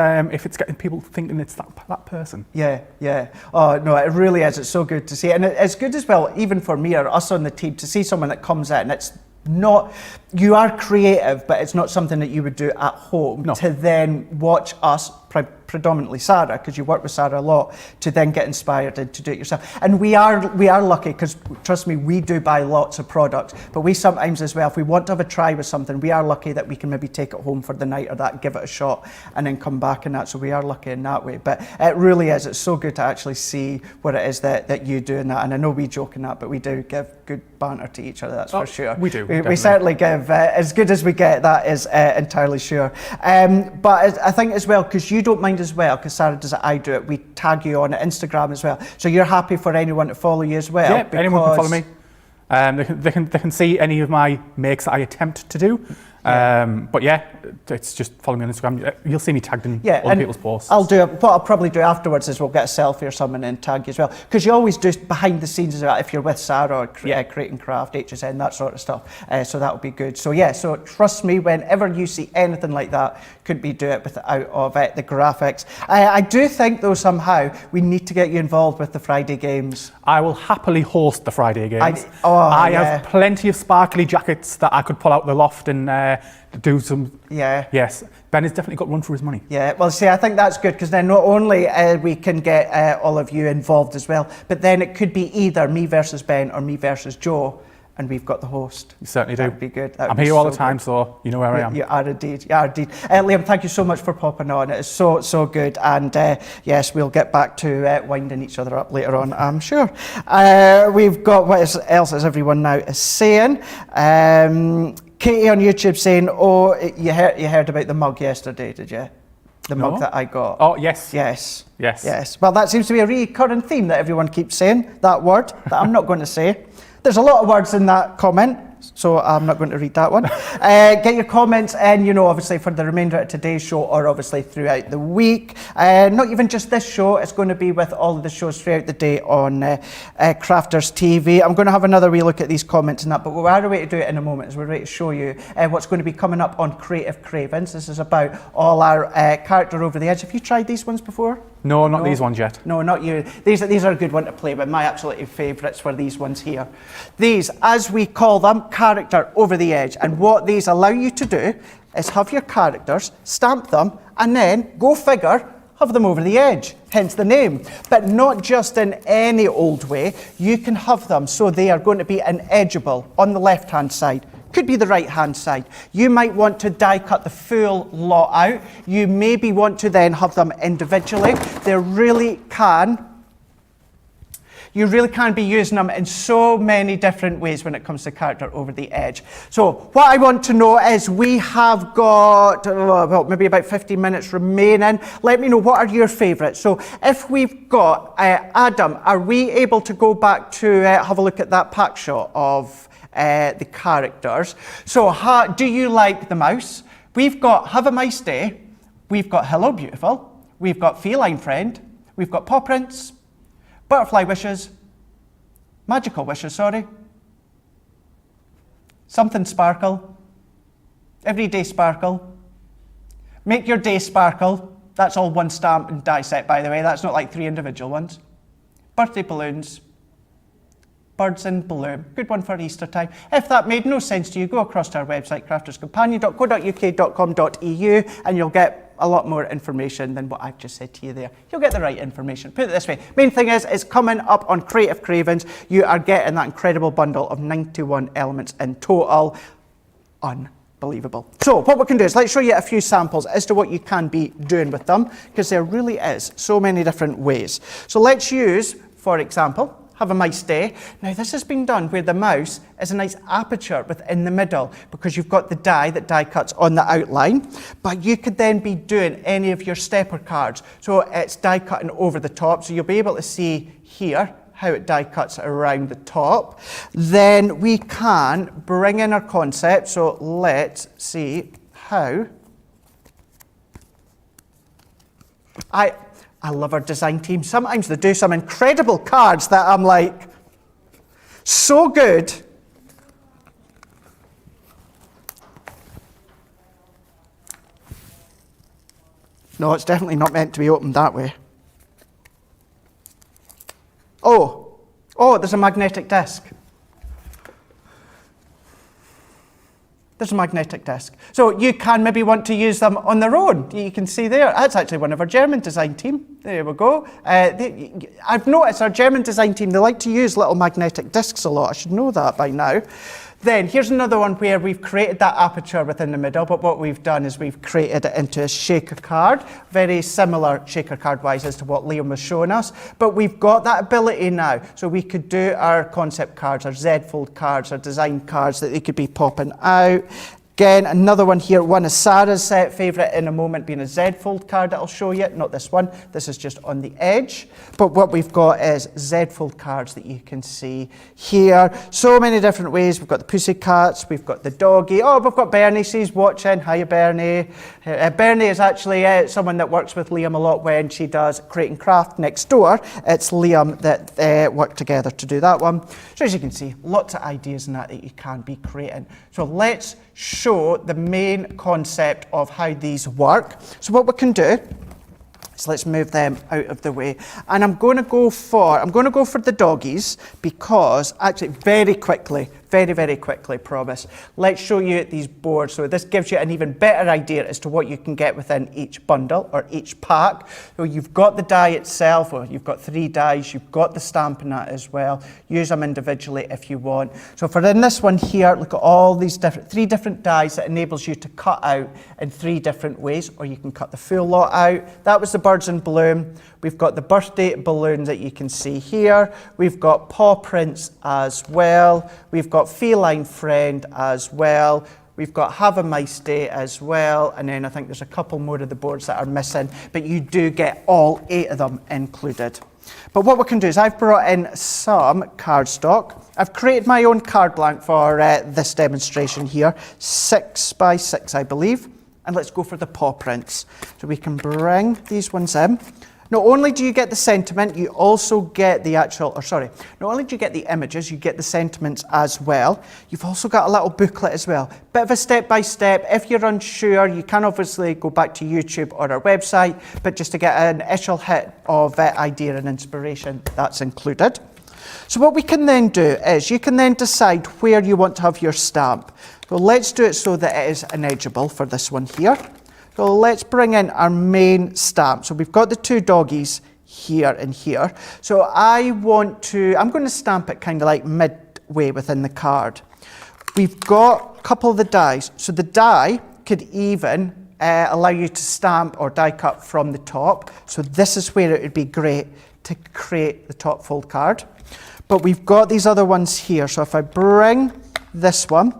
S2: getting people thinking it's that person.
S1: Yeah. Oh, no, it really is. It's so good to see. And it's good as well, even for me or us on the team, to see someone that comes in and it's you are creative, but it's not something that you would do at home to then watch us, predominantly Sarah, because you work with Sarah a lot, to then get inspired and to do it yourself. And we are lucky, because trust me, we do buy lots of products, but we sometimes as well, if we want to have a try with something, we are lucky that we can maybe take it home for the night or that, give it a shot, and then come back and that. So we are lucky in that way. But it really is, it's so good to actually see what it is that you do in that. And I know we joke in that, but we do give good banter to each other, that's for sure.
S2: We do.
S1: We certainly give as good as we get, that is entirely sure. But I think as well, because you don't mind as well, because Sarah does it, I do it, we tag you on Instagram as well. So you're happy for anyone to follow you as well?
S2: Yeah, anyone can follow me. They can see any of my makes that I attempt to do. But yeah, it's just follow me on Instagram. You'll see me tagged in other people's posts.
S1: What I'll probably do afterwards is we'll get a selfie or something and tag you as well. Because you always do behind the scenes as well, if you're with Sarah or Creating Craft, HSN, that sort of stuff. So that would be good. So yeah, so trust me, whenever you see anything like that, couldn't be do it without of the graphics. I do think though somehow we need to get you involved with the Friday games.
S2: I will happily host the Friday games. I have plenty of sparkly jackets that I could pull out the loft and do some. Yes, Ben has definitely got run for his money. Yeah,
S1: well, see, I think that's good, because then not only we can get all of you involved as well, but then it could be either me versus Ben or me versus Joe, and we've got the host.
S2: You certainly do.
S1: That'd be good.
S2: I'm here all the time, so you know where I am.
S1: You are indeed. You are indeed. Liam, thank you so much for popping on. It is so good. And yes, we'll get back to winding each other up later on, I'm sure. We've got what else is everyone now is saying. Katie on YouTube saying, "Oh, you heard about the mug yesterday, did you? The mug that I got."
S2: Oh, yes.
S1: Yes. Well, that seems to be a recurring theme that everyone keeps saying, that word that I'm not going to say. There's a lot of words in that comment, so I'm not going to read that one. Get your comments in, obviously for the remainder of today's show, or obviously throughout the week. Not even just this show, it's going to be with all of the shows throughout the day on Crafters TV. I'm going to have another wee look at these comments and that, but we're ready to do it in a moment, as we're ready to show you what's going to be coming up on Creative Cravings. This is about all our character over the edge. Have you tried these ones before?
S2: No, not these ones yet.
S1: No, not you. These are a good one to play with. My absolute favourites were these ones here. These, as we call them, character over the edge. And what these allow you to do is have your characters, stamp them, and then, go figure, have them over the edge, hence the name. But not just in any old way. You can have them so they are going to be an edgeable on the left-hand side. Could be the right-hand side. You might want to die cut the full lot out. You maybe want to then have them individually. You really can be using them in so many different ways when it comes to character over the edge. So what I want to know is, we have got maybe about 15 minutes remaining. Let me know, what are your favourites? So if we've got Adam, are we able to go back to have a look at that pack shot of the characters? So do you like the mouse? We've got Have a Nice Day, we've got Hello Beautiful, we've got Feline Friend, we've got Paw Prints, Butterfly Wishes, Magical Wishes, Something Sparkle, Everyday Sparkle, Make Your Day Sparkle. That's all one stamp and die set, by the way. That's not like 3 individual ones. Birthday Balloons, Birds in Bloom. Good one for Easter time. If that made no sense to you, go across to our website, crafterscompanion.co.uk.com.eu, and you'll get a lot more information than what I've just said to you there. You'll get the right information. Put it this way. Main thing is, it's coming up on Creative Cravings. You are getting that incredible bundle of 91 elements in total. Unbelievable. So what we can do is, let's show you a few samples as to what you can be doing with them, because there really is so many different ways. So let's use, for example, Have a Nice Day. Now this has been done where the mouse is a nice aperture within the middle, because you've got the die that die cuts on the outline, but you could then be doing any of your stepper cards. So it's die cutting over the top, so you'll be able to see here how it die cuts around the top. Then we can bring in our concept, so let's see how. I love our design team. Sometimes they do some incredible cards that I'm like, so good. No, it's definitely not meant to be opened that way. Oh, there's a magnetic disc. There's a magnetic disc. So you can maybe want to use them on their own. You can see there, that's actually one of our German design team. There we go. I've noticed our German design team, they like to use little magnetic discs a lot. I should know that by now. Then here's another one where we've created that aperture within the middle, but what we've done is we've created it into a shaker card, very similar shaker card wise as to what Liam was showing us, but we've got that ability now. So we could do our concept cards, our Z-fold cards, our design cards that they could be popping out. Again, another one here, one of Sarah's favourite in a moment being a Z-fold card that I'll show you, not this one, this is just on the edge. But what we've got is Z-fold cards that you can see here. So many different ways, we've got the pussycats, we've got the doggy, oh, we've got Bernie, she's watching, hiya Bernie. Bernie is actually someone that works with Liam a lot when she does Create and Craft next door. It's Liam that work together to do that one. So as you can see, lots of ideas in that you can be creating. So let's show the main concept of how these work. So what we can do is let's move them out of the way. And I'm going to go for the doggies because actually very quickly, promise. Let's show you these boards. So this gives you an even better idea as to what you can get within each bundle or each pack. So you've got the die itself, or you've got 3 dies, you've got the stamp in that as well. Use them individually if you want. So for in this one here, look at all these 3 different dies that enables you to cut out in 3 different ways, or you can cut the full lot out. That was the birds in bloom. We've got the birthday balloon that you can see here. We've got paw prints as well. We've got feline friend as well. We've got have a nice day as well. And then I think there's a couple more of the boards that are missing, but you do get all 8 of them included. But what we can do is I've brought in some cardstock. I've created my own card blank for this demonstration here, 6 by 6, I believe. And let's go for the paw prints. So we can bring these ones in. Not only do you get the sentiment, you also get the not only do you get the images, you get the sentiments as well. You've also got a little booklet as well. Bit of a step-by-step. If you're unsure, you can obviously go back to YouTube or our website, but just to get an initial hit of idea and inspiration, that's included. So what we can then do is you can then decide where you want to have your stamp. So let's do it so that it is illegible for this one here. So let's bring in our main stamp. So we've got the 2 doggies here and here. So I'm going to stamp it kind of like midway within the card. We've got a couple of the dies. So the die could even allow you to stamp or die cut from the top. So this is where it would be great to create the top fold card. But we've got these other ones here. So if I bring this one,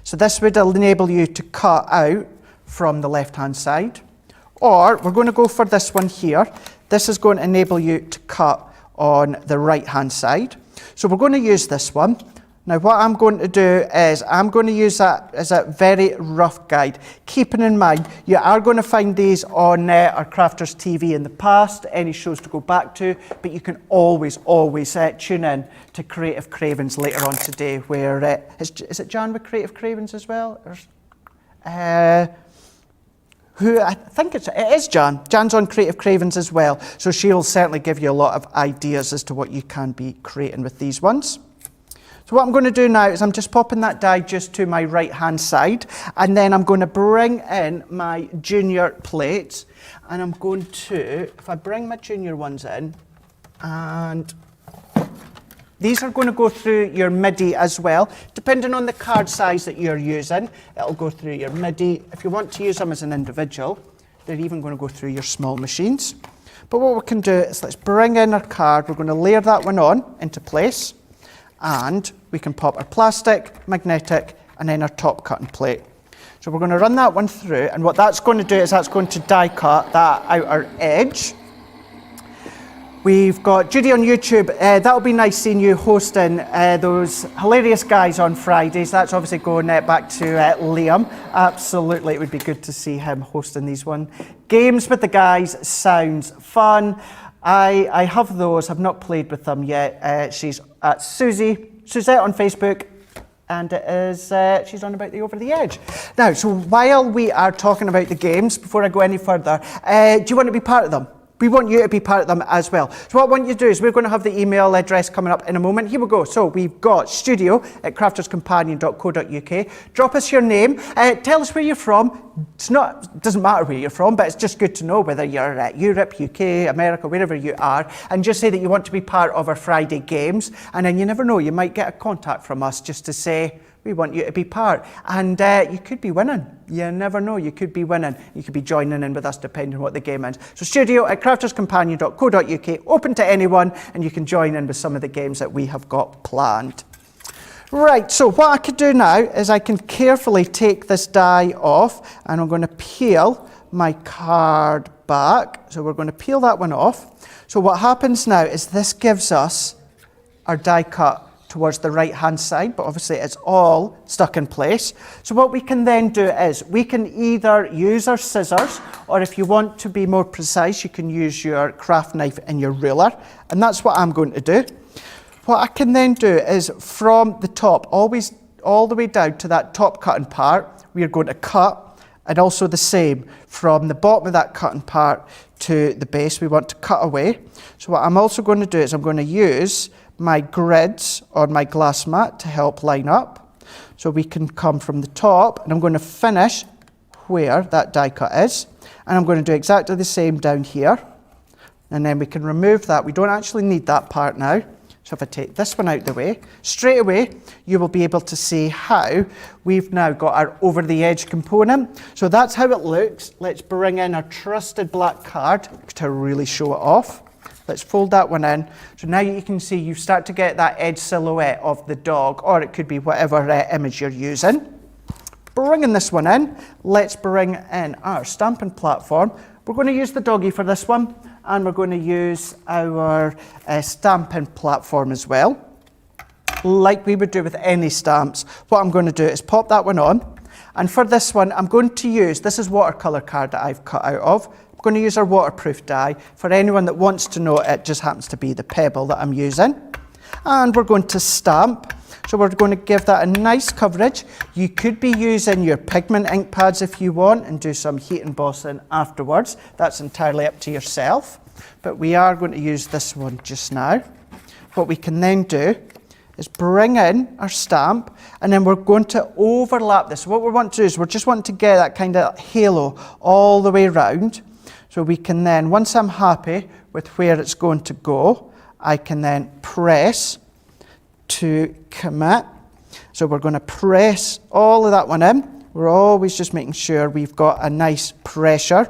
S1: so this would enable you to cut out from the left-hand side. Or we're going to go for this one here. This is going to enable you to cut on the right-hand side. So we're going to use this one. Now what I'm going to do is I'm going to use that as a very rough guide. Keeping in mind, you are going to find these on our Crafters TV in the past, any shows to go back to, but you can always tune in to Creative Cravens later on today, where, is it Jan with Creative Cravens as well? I think it is Jan. Jan's on Creative Cravens as well, so she'll certainly give you a lot of ideas as to what you can be creating with these ones. So what I'm going to do now is I'm just popping that die just to my right-hand side, and then I'm going to bring in my junior plates, and I'm going to, if I bring my junior ones in, and these are going to go through your MIDI as well. Depending on the card size that you're using, it'll go through your MIDI. If you want to use them as an individual, they're even going to go through your small machines. But what we can do is let's bring in our card. We're going to layer that one on into place. And we can pop our plastic, magnetic, and then our top cutting plate. So we're going to run that one through, and what that's going to do is that's going to die cut that outer edge. We've got Judy on YouTube. That'll be nice seeing you hosting those hilarious guys on Fridays. That's obviously going back to Liam. Absolutely, it would be good to see him hosting these one. Games with the guys sounds fun. I have those. I've not played with them yet. She's at Suzette on Facebook, and it is she's on about the Over the Edge. Now, so while we are talking about the games, before I go any further, do you want to be part of them? We want you to be part of them as well. So what I want you to do is we're going to have the email address coming up in a moment. Here we go. So we've got studio@crafterscompanion.co.uk. Drop us your name. Tell us where you're from. It doesn't matter where you're from, but it's just good to know whether you're at Europe, UK, America, wherever you are, and just say that you want to be part of our Friday games. And then you never know, you might get a contact from us just to say, we want you to be part. And you could be winning. You never know, you could be winning. You could be joining in with us depending on what the game is. So studio@crafterscompanion.co.uk, open to anyone, and you can join in with some of the games that we have got planned. Right, so what I could do now is I can carefully take this die off, and I'm going to peel my card back. So we're going to peel that one off. So what happens now is this gives us our die cut towards the right hand side, but obviously it's all stuck in place. So what we can then do is we can either use our scissors, or if you want to be more precise, you can use your craft knife and your ruler, and that's what I'm going to do. What I can then do is from the top, always all the way down to that top cutting part, we are going to cut, and also the same from the bottom of that cutting part to the base, we want to cut away. So what I'm also going to do is I'm going to use my grids on my glass mat to help line up. So we can come from the top, and I'm going to finish where that die cut is. And I'm going to do exactly the same down here. And then we can remove that. We don't actually need that part now. So if I take this one out the way, straight away, you will be able to see how we've now got our over the edge component. So that's how it looks. Let's bring in our trusted black card to really show it off. Let's fold that one in. So now you can see you start to get that edge silhouette of the dog, or it could be whatever image you're using. Bringing this one in, let's bring in our stamping platform. We're going to use the doggy for this one, and we're going to use our stamping platform as well. Like we would do with any stamps, what I'm going to do is pop that one on. And for this one, I'm going to use, this is watercolour card that I've cut out of. I'm going to use our waterproof die. For anyone that wants to know, it just happens to be the pebble that I'm using. And we're going to stamp. So we're going to give that a nice coverage. You could be using your pigment ink pads if you want and do some heat embossing afterwards. That's entirely up to yourself. But we are going to use this one just now. What we can then do is bring in our stamp, and then we're going to overlap this. So what we want to do is we're just wanting to get that kind of halo all the way around. So we can then, once I'm happy with where it's going to go, I can then press to commit. So we're going to press all of that one in. We're always just making sure we've got a nice pressure.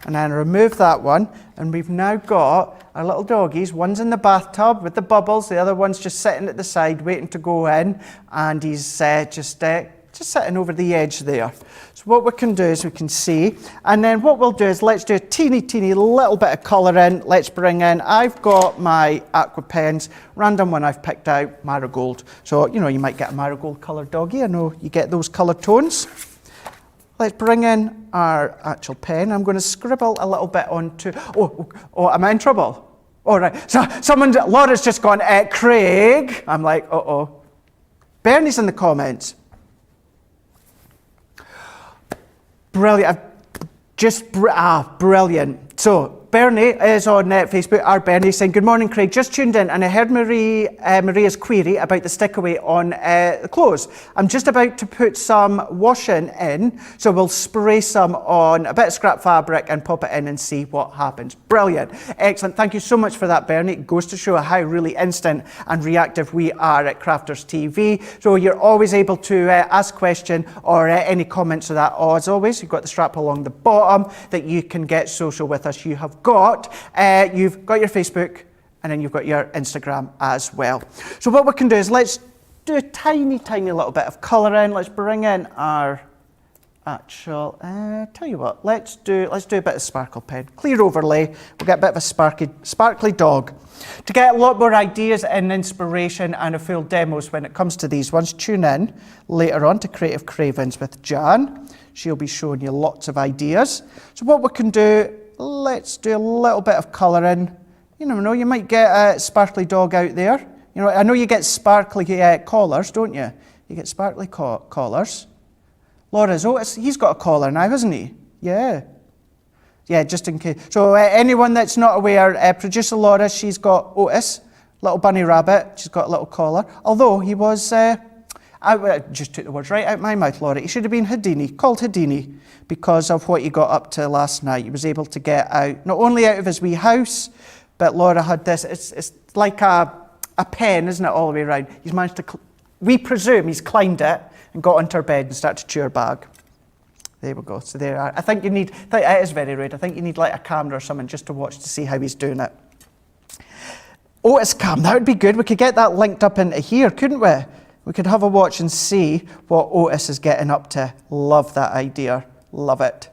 S1: And then remove that one, and we've now got our little doggies. One's in the bathtub with the bubbles, the other one's just sitting at the side waiting to go in, and he's just sitting over the edge there. So what we can do is we can see, and then what we'll do is let's do a teeny little bit of colour in. Let's bring in, I've got my aqua pens, random one I've picked out, marigold. So, you know, you might get a marigold coloured doggy. I know you get those colour tones. Let's bring in our actual pen. I'm going to scribble a little bit onto, oh, am I in trouble? All right, so Laura's just gone, Craig. I'm like, uh-oh. Bernie's in the comments. Brilliant. Brilliant. So Bernie is on Facebook, our Bernie, saying, good morning, Craig. Just tuned in and I heard Maria's query about the stick away on the clothes. I'm just about to put some washing in, so we'll spray some on a bit of scrap fabric and pop it in and see what happens. Brilliant. Excellent. Thank you so much for that, Bernie. It goes to show how really instant and reactive we are at Crafters TV. So you're always able to ask question or any comments of that. As always, you've got the strap along the bottom that you can get social with us. You've got your Facebook, and then you've got your Instagram as well. So what we can do is let's do a tiny little bit of colour in. Let's bring in our actual, tell you what, let's do a bit of sparkle pen. Clear overlay, we'll get a bit of a sparkly dog. To get a lot more ideas and inspiration and a full demos when it comes to these ones, tune in later on to Creative Cravings with Jan. She'll be showing you lots of ideas. So what we can do, let's do a little bit of colour in. You never know, you might get a sparkly dog out there. You know, I know you get sparkly collars, don't you? You get sparkly collars. Laura's, he's got a collar now, hasn't he? Yeah. Yeah, just in case. So anyone that's not aware, producer Laura, she's got Otis, little bunny rabbit. She's got a little collar. Although he was, I just took the words right out my mouth, Laura. He should have been Houdini, called Houdini, because of what he got up to last night. He was able to get out, not only out of his wee house, but Laura had this, it's like a pen, isn't it, all the way around. He's managed to, we presume he's climbed it and got onto her bed and started to chew her bag. There we go. So there. I think you need, it is very rude. I think you need like a camera or something just to watch to see how he's doing it. Otis cam, that would be good. We could get that linked up into here, couldn't we? We could have a watch and see what Otis is getting up to. Love that idea. Love it.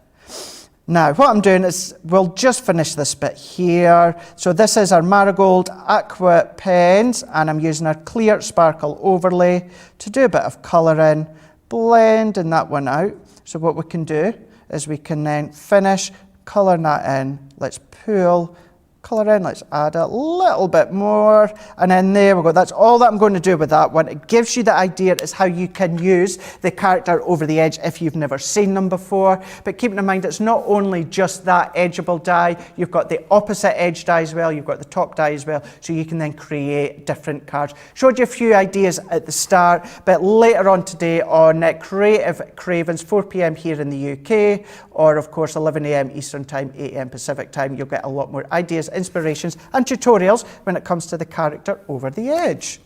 S1: Now, what I'm doing is we'll just finish this bit here. So this is our Marigold Aqua pens, and I'm using our clear sparkle overlay to do a bit of colouring, blending that one out. So what we can do is we can then finish colouring that in. Let's pull colour in, let's add a little bit more, and then there we go. That's all that I'm going to do with that one. It gives you the idea as how you can use the character over the edge if you've never seen them before. But keeping in mind, it's not only just that edgeable die, you've got the opposite edge die as well, you've got the top die as well, so you can then create different cards. Showed you a few ideas at the start, but later on today on Creative Cravens, 4 p.m. here in the UK, or of course 11 a.m. Eastern Time, 8 a.m. Pacific Time, you'll get a lot more ideas, inspirations and tutorials when it comes to the character over the edge.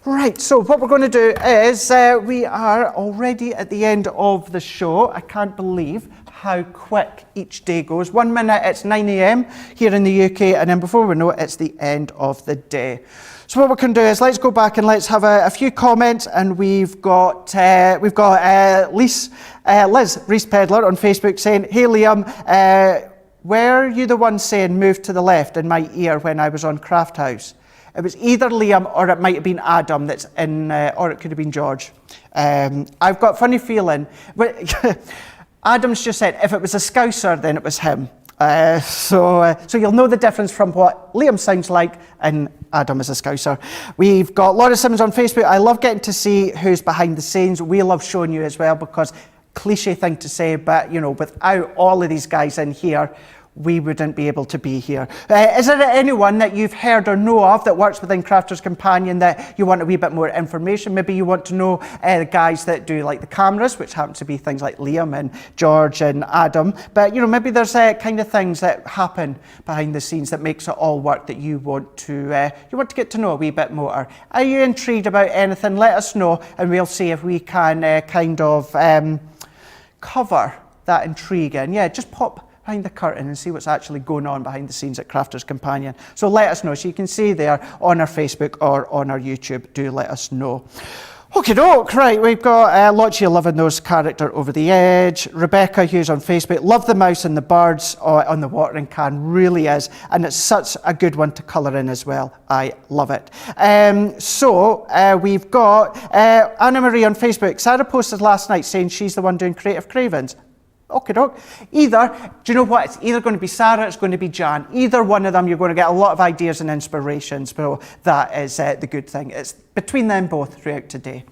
S1: Right, so what we're going to do is we are already at the end of the show. I can't believe how quick each day goes. 1 minute it's 9 a.m. here in the UK, and then before we know it, it's the end of the day. So what we can do is let's go back and let's have a few comments, and we've got Liz Reese Pedler on Facebook saying, "Hey Liam, were you the one saying move to the left in my ear when I was on Craft House?" It was either Liam or it might have been Adam that's in, or it could have been George. I've got a funny feeling. Adam's just said if it was a Scouser, then it was him. So you'll know the difference from what Liam sounds like and Adam is a Scouser. We've got Laura Simmons on Facebook. I love getting to see who's behind the scenes. We love showing you as well, because cliche thing to say, but you know, without all of these guys in here, we wouldn't be able to be here. Is there anyone that you've heard or know of that works within Crafter's Companion that you want a wee bit more information? Maybe you want to know the guys that do like the cameras, which happen to be things like Liam and George and Adam. But you know, maybe there's kind of things that happen behind the scenes that makes it all work that you want to get to know a wee bit more. Are you intrigued about anything? Let us know, and we'll see if we can kind of cover that intrigue. And yeah, just pop behind the curtain and see what's actually going on behind the scenes at Crafter's Companion. So let us know. So you can see there on our Facebook or on our YouTube. Do let us know. Okay, doke, right, we've got Lotchie loving those character over the edge. Rebecca Hughes on Facebook, love the mouse and the birds on the watering can, really is. And it's such a good one to colour in as well. I love it. We've got Anna Marie on Facebook. Sarah posted last night saying she's the one doing Creative Cravens. Okay, doke. Either, do you know what? It's either going to be Sarah, it's going to be Jan. Either one of them, you're going to get a lot of ideas and inspirations. So that is the good thing. It's between them both throughout today.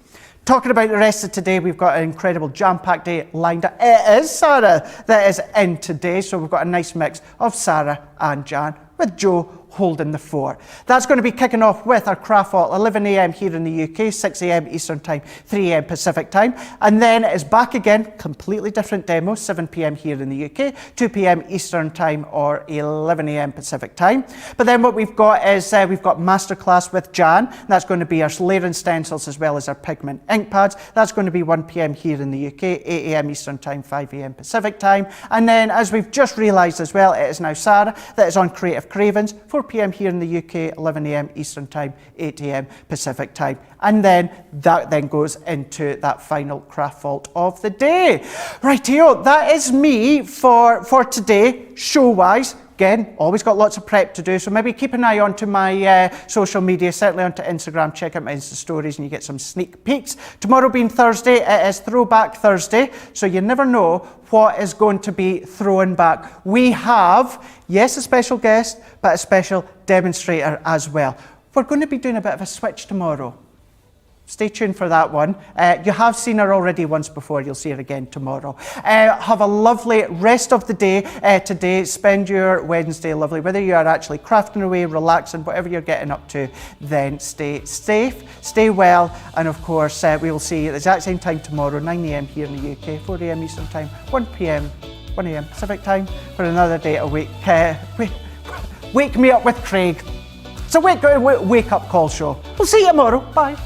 S1: Talking about the rest of today, we've got an incredible jam-packed day lined up. It is Sarah that is in today, so we've got a nice mix of Sarah and Jan, with Joe holding the fort. That's going to be kicking off with our craft vault, 11 a.m. here in the UK, 6 a.m. Eastern Time, 3 a.m. Pacific Time. And then it is back again, completely different demo, 7 p.m. here in the UK, 2 p.m. Eastern Time or 11 a.m. Pacific Time. But then what we've got is we've got Masterclass with Jan. That's going to be our layering stencils as well as our pigment ink pads. That's going to be 1 p.m. here in the UK, 8 a.m. Eastern Time, 5 a.m. Pacific Time. And then as we've just realised as well, it is now Sarah that is on Creative Cravens, 4 p.m. here in the UK, 11 a.m. Eastern Time, 8 a.m. Pacific Time. And then that then goes into that final craft vault of the day. Rightio, that is me for today, show-wise. Again, always got lots of prep to do, so maybe keep an eye on to my social media, certainly onto Instagram. Check out my Insta stories and you get some sneak peeks. Tomorrow being Thursday, it is Throwback Thursday, so you never know what is going to be thrown back. We have, yes, a special guest, but a special demonstrator as well. We're going to be doing a bit of a switch tomorrow. Stay tuned for that one. You have seen her already once before. You'll see her again tomorrow. Have a lovely rest of the day today. Spend your Wednesday lovely. Whether you are actually crafting away, relaxing, whatever you're getting up to, then stay safe, stay well, and of course we will see you at the exact same time tomorrow, 9 a.m. here in the UK, 4 a.m. Eastern Time, 1 a.m. Pacific Time for another day a week. Wake me up with Craig. It's a wake up call show. We'll see you tomorrow. Bye.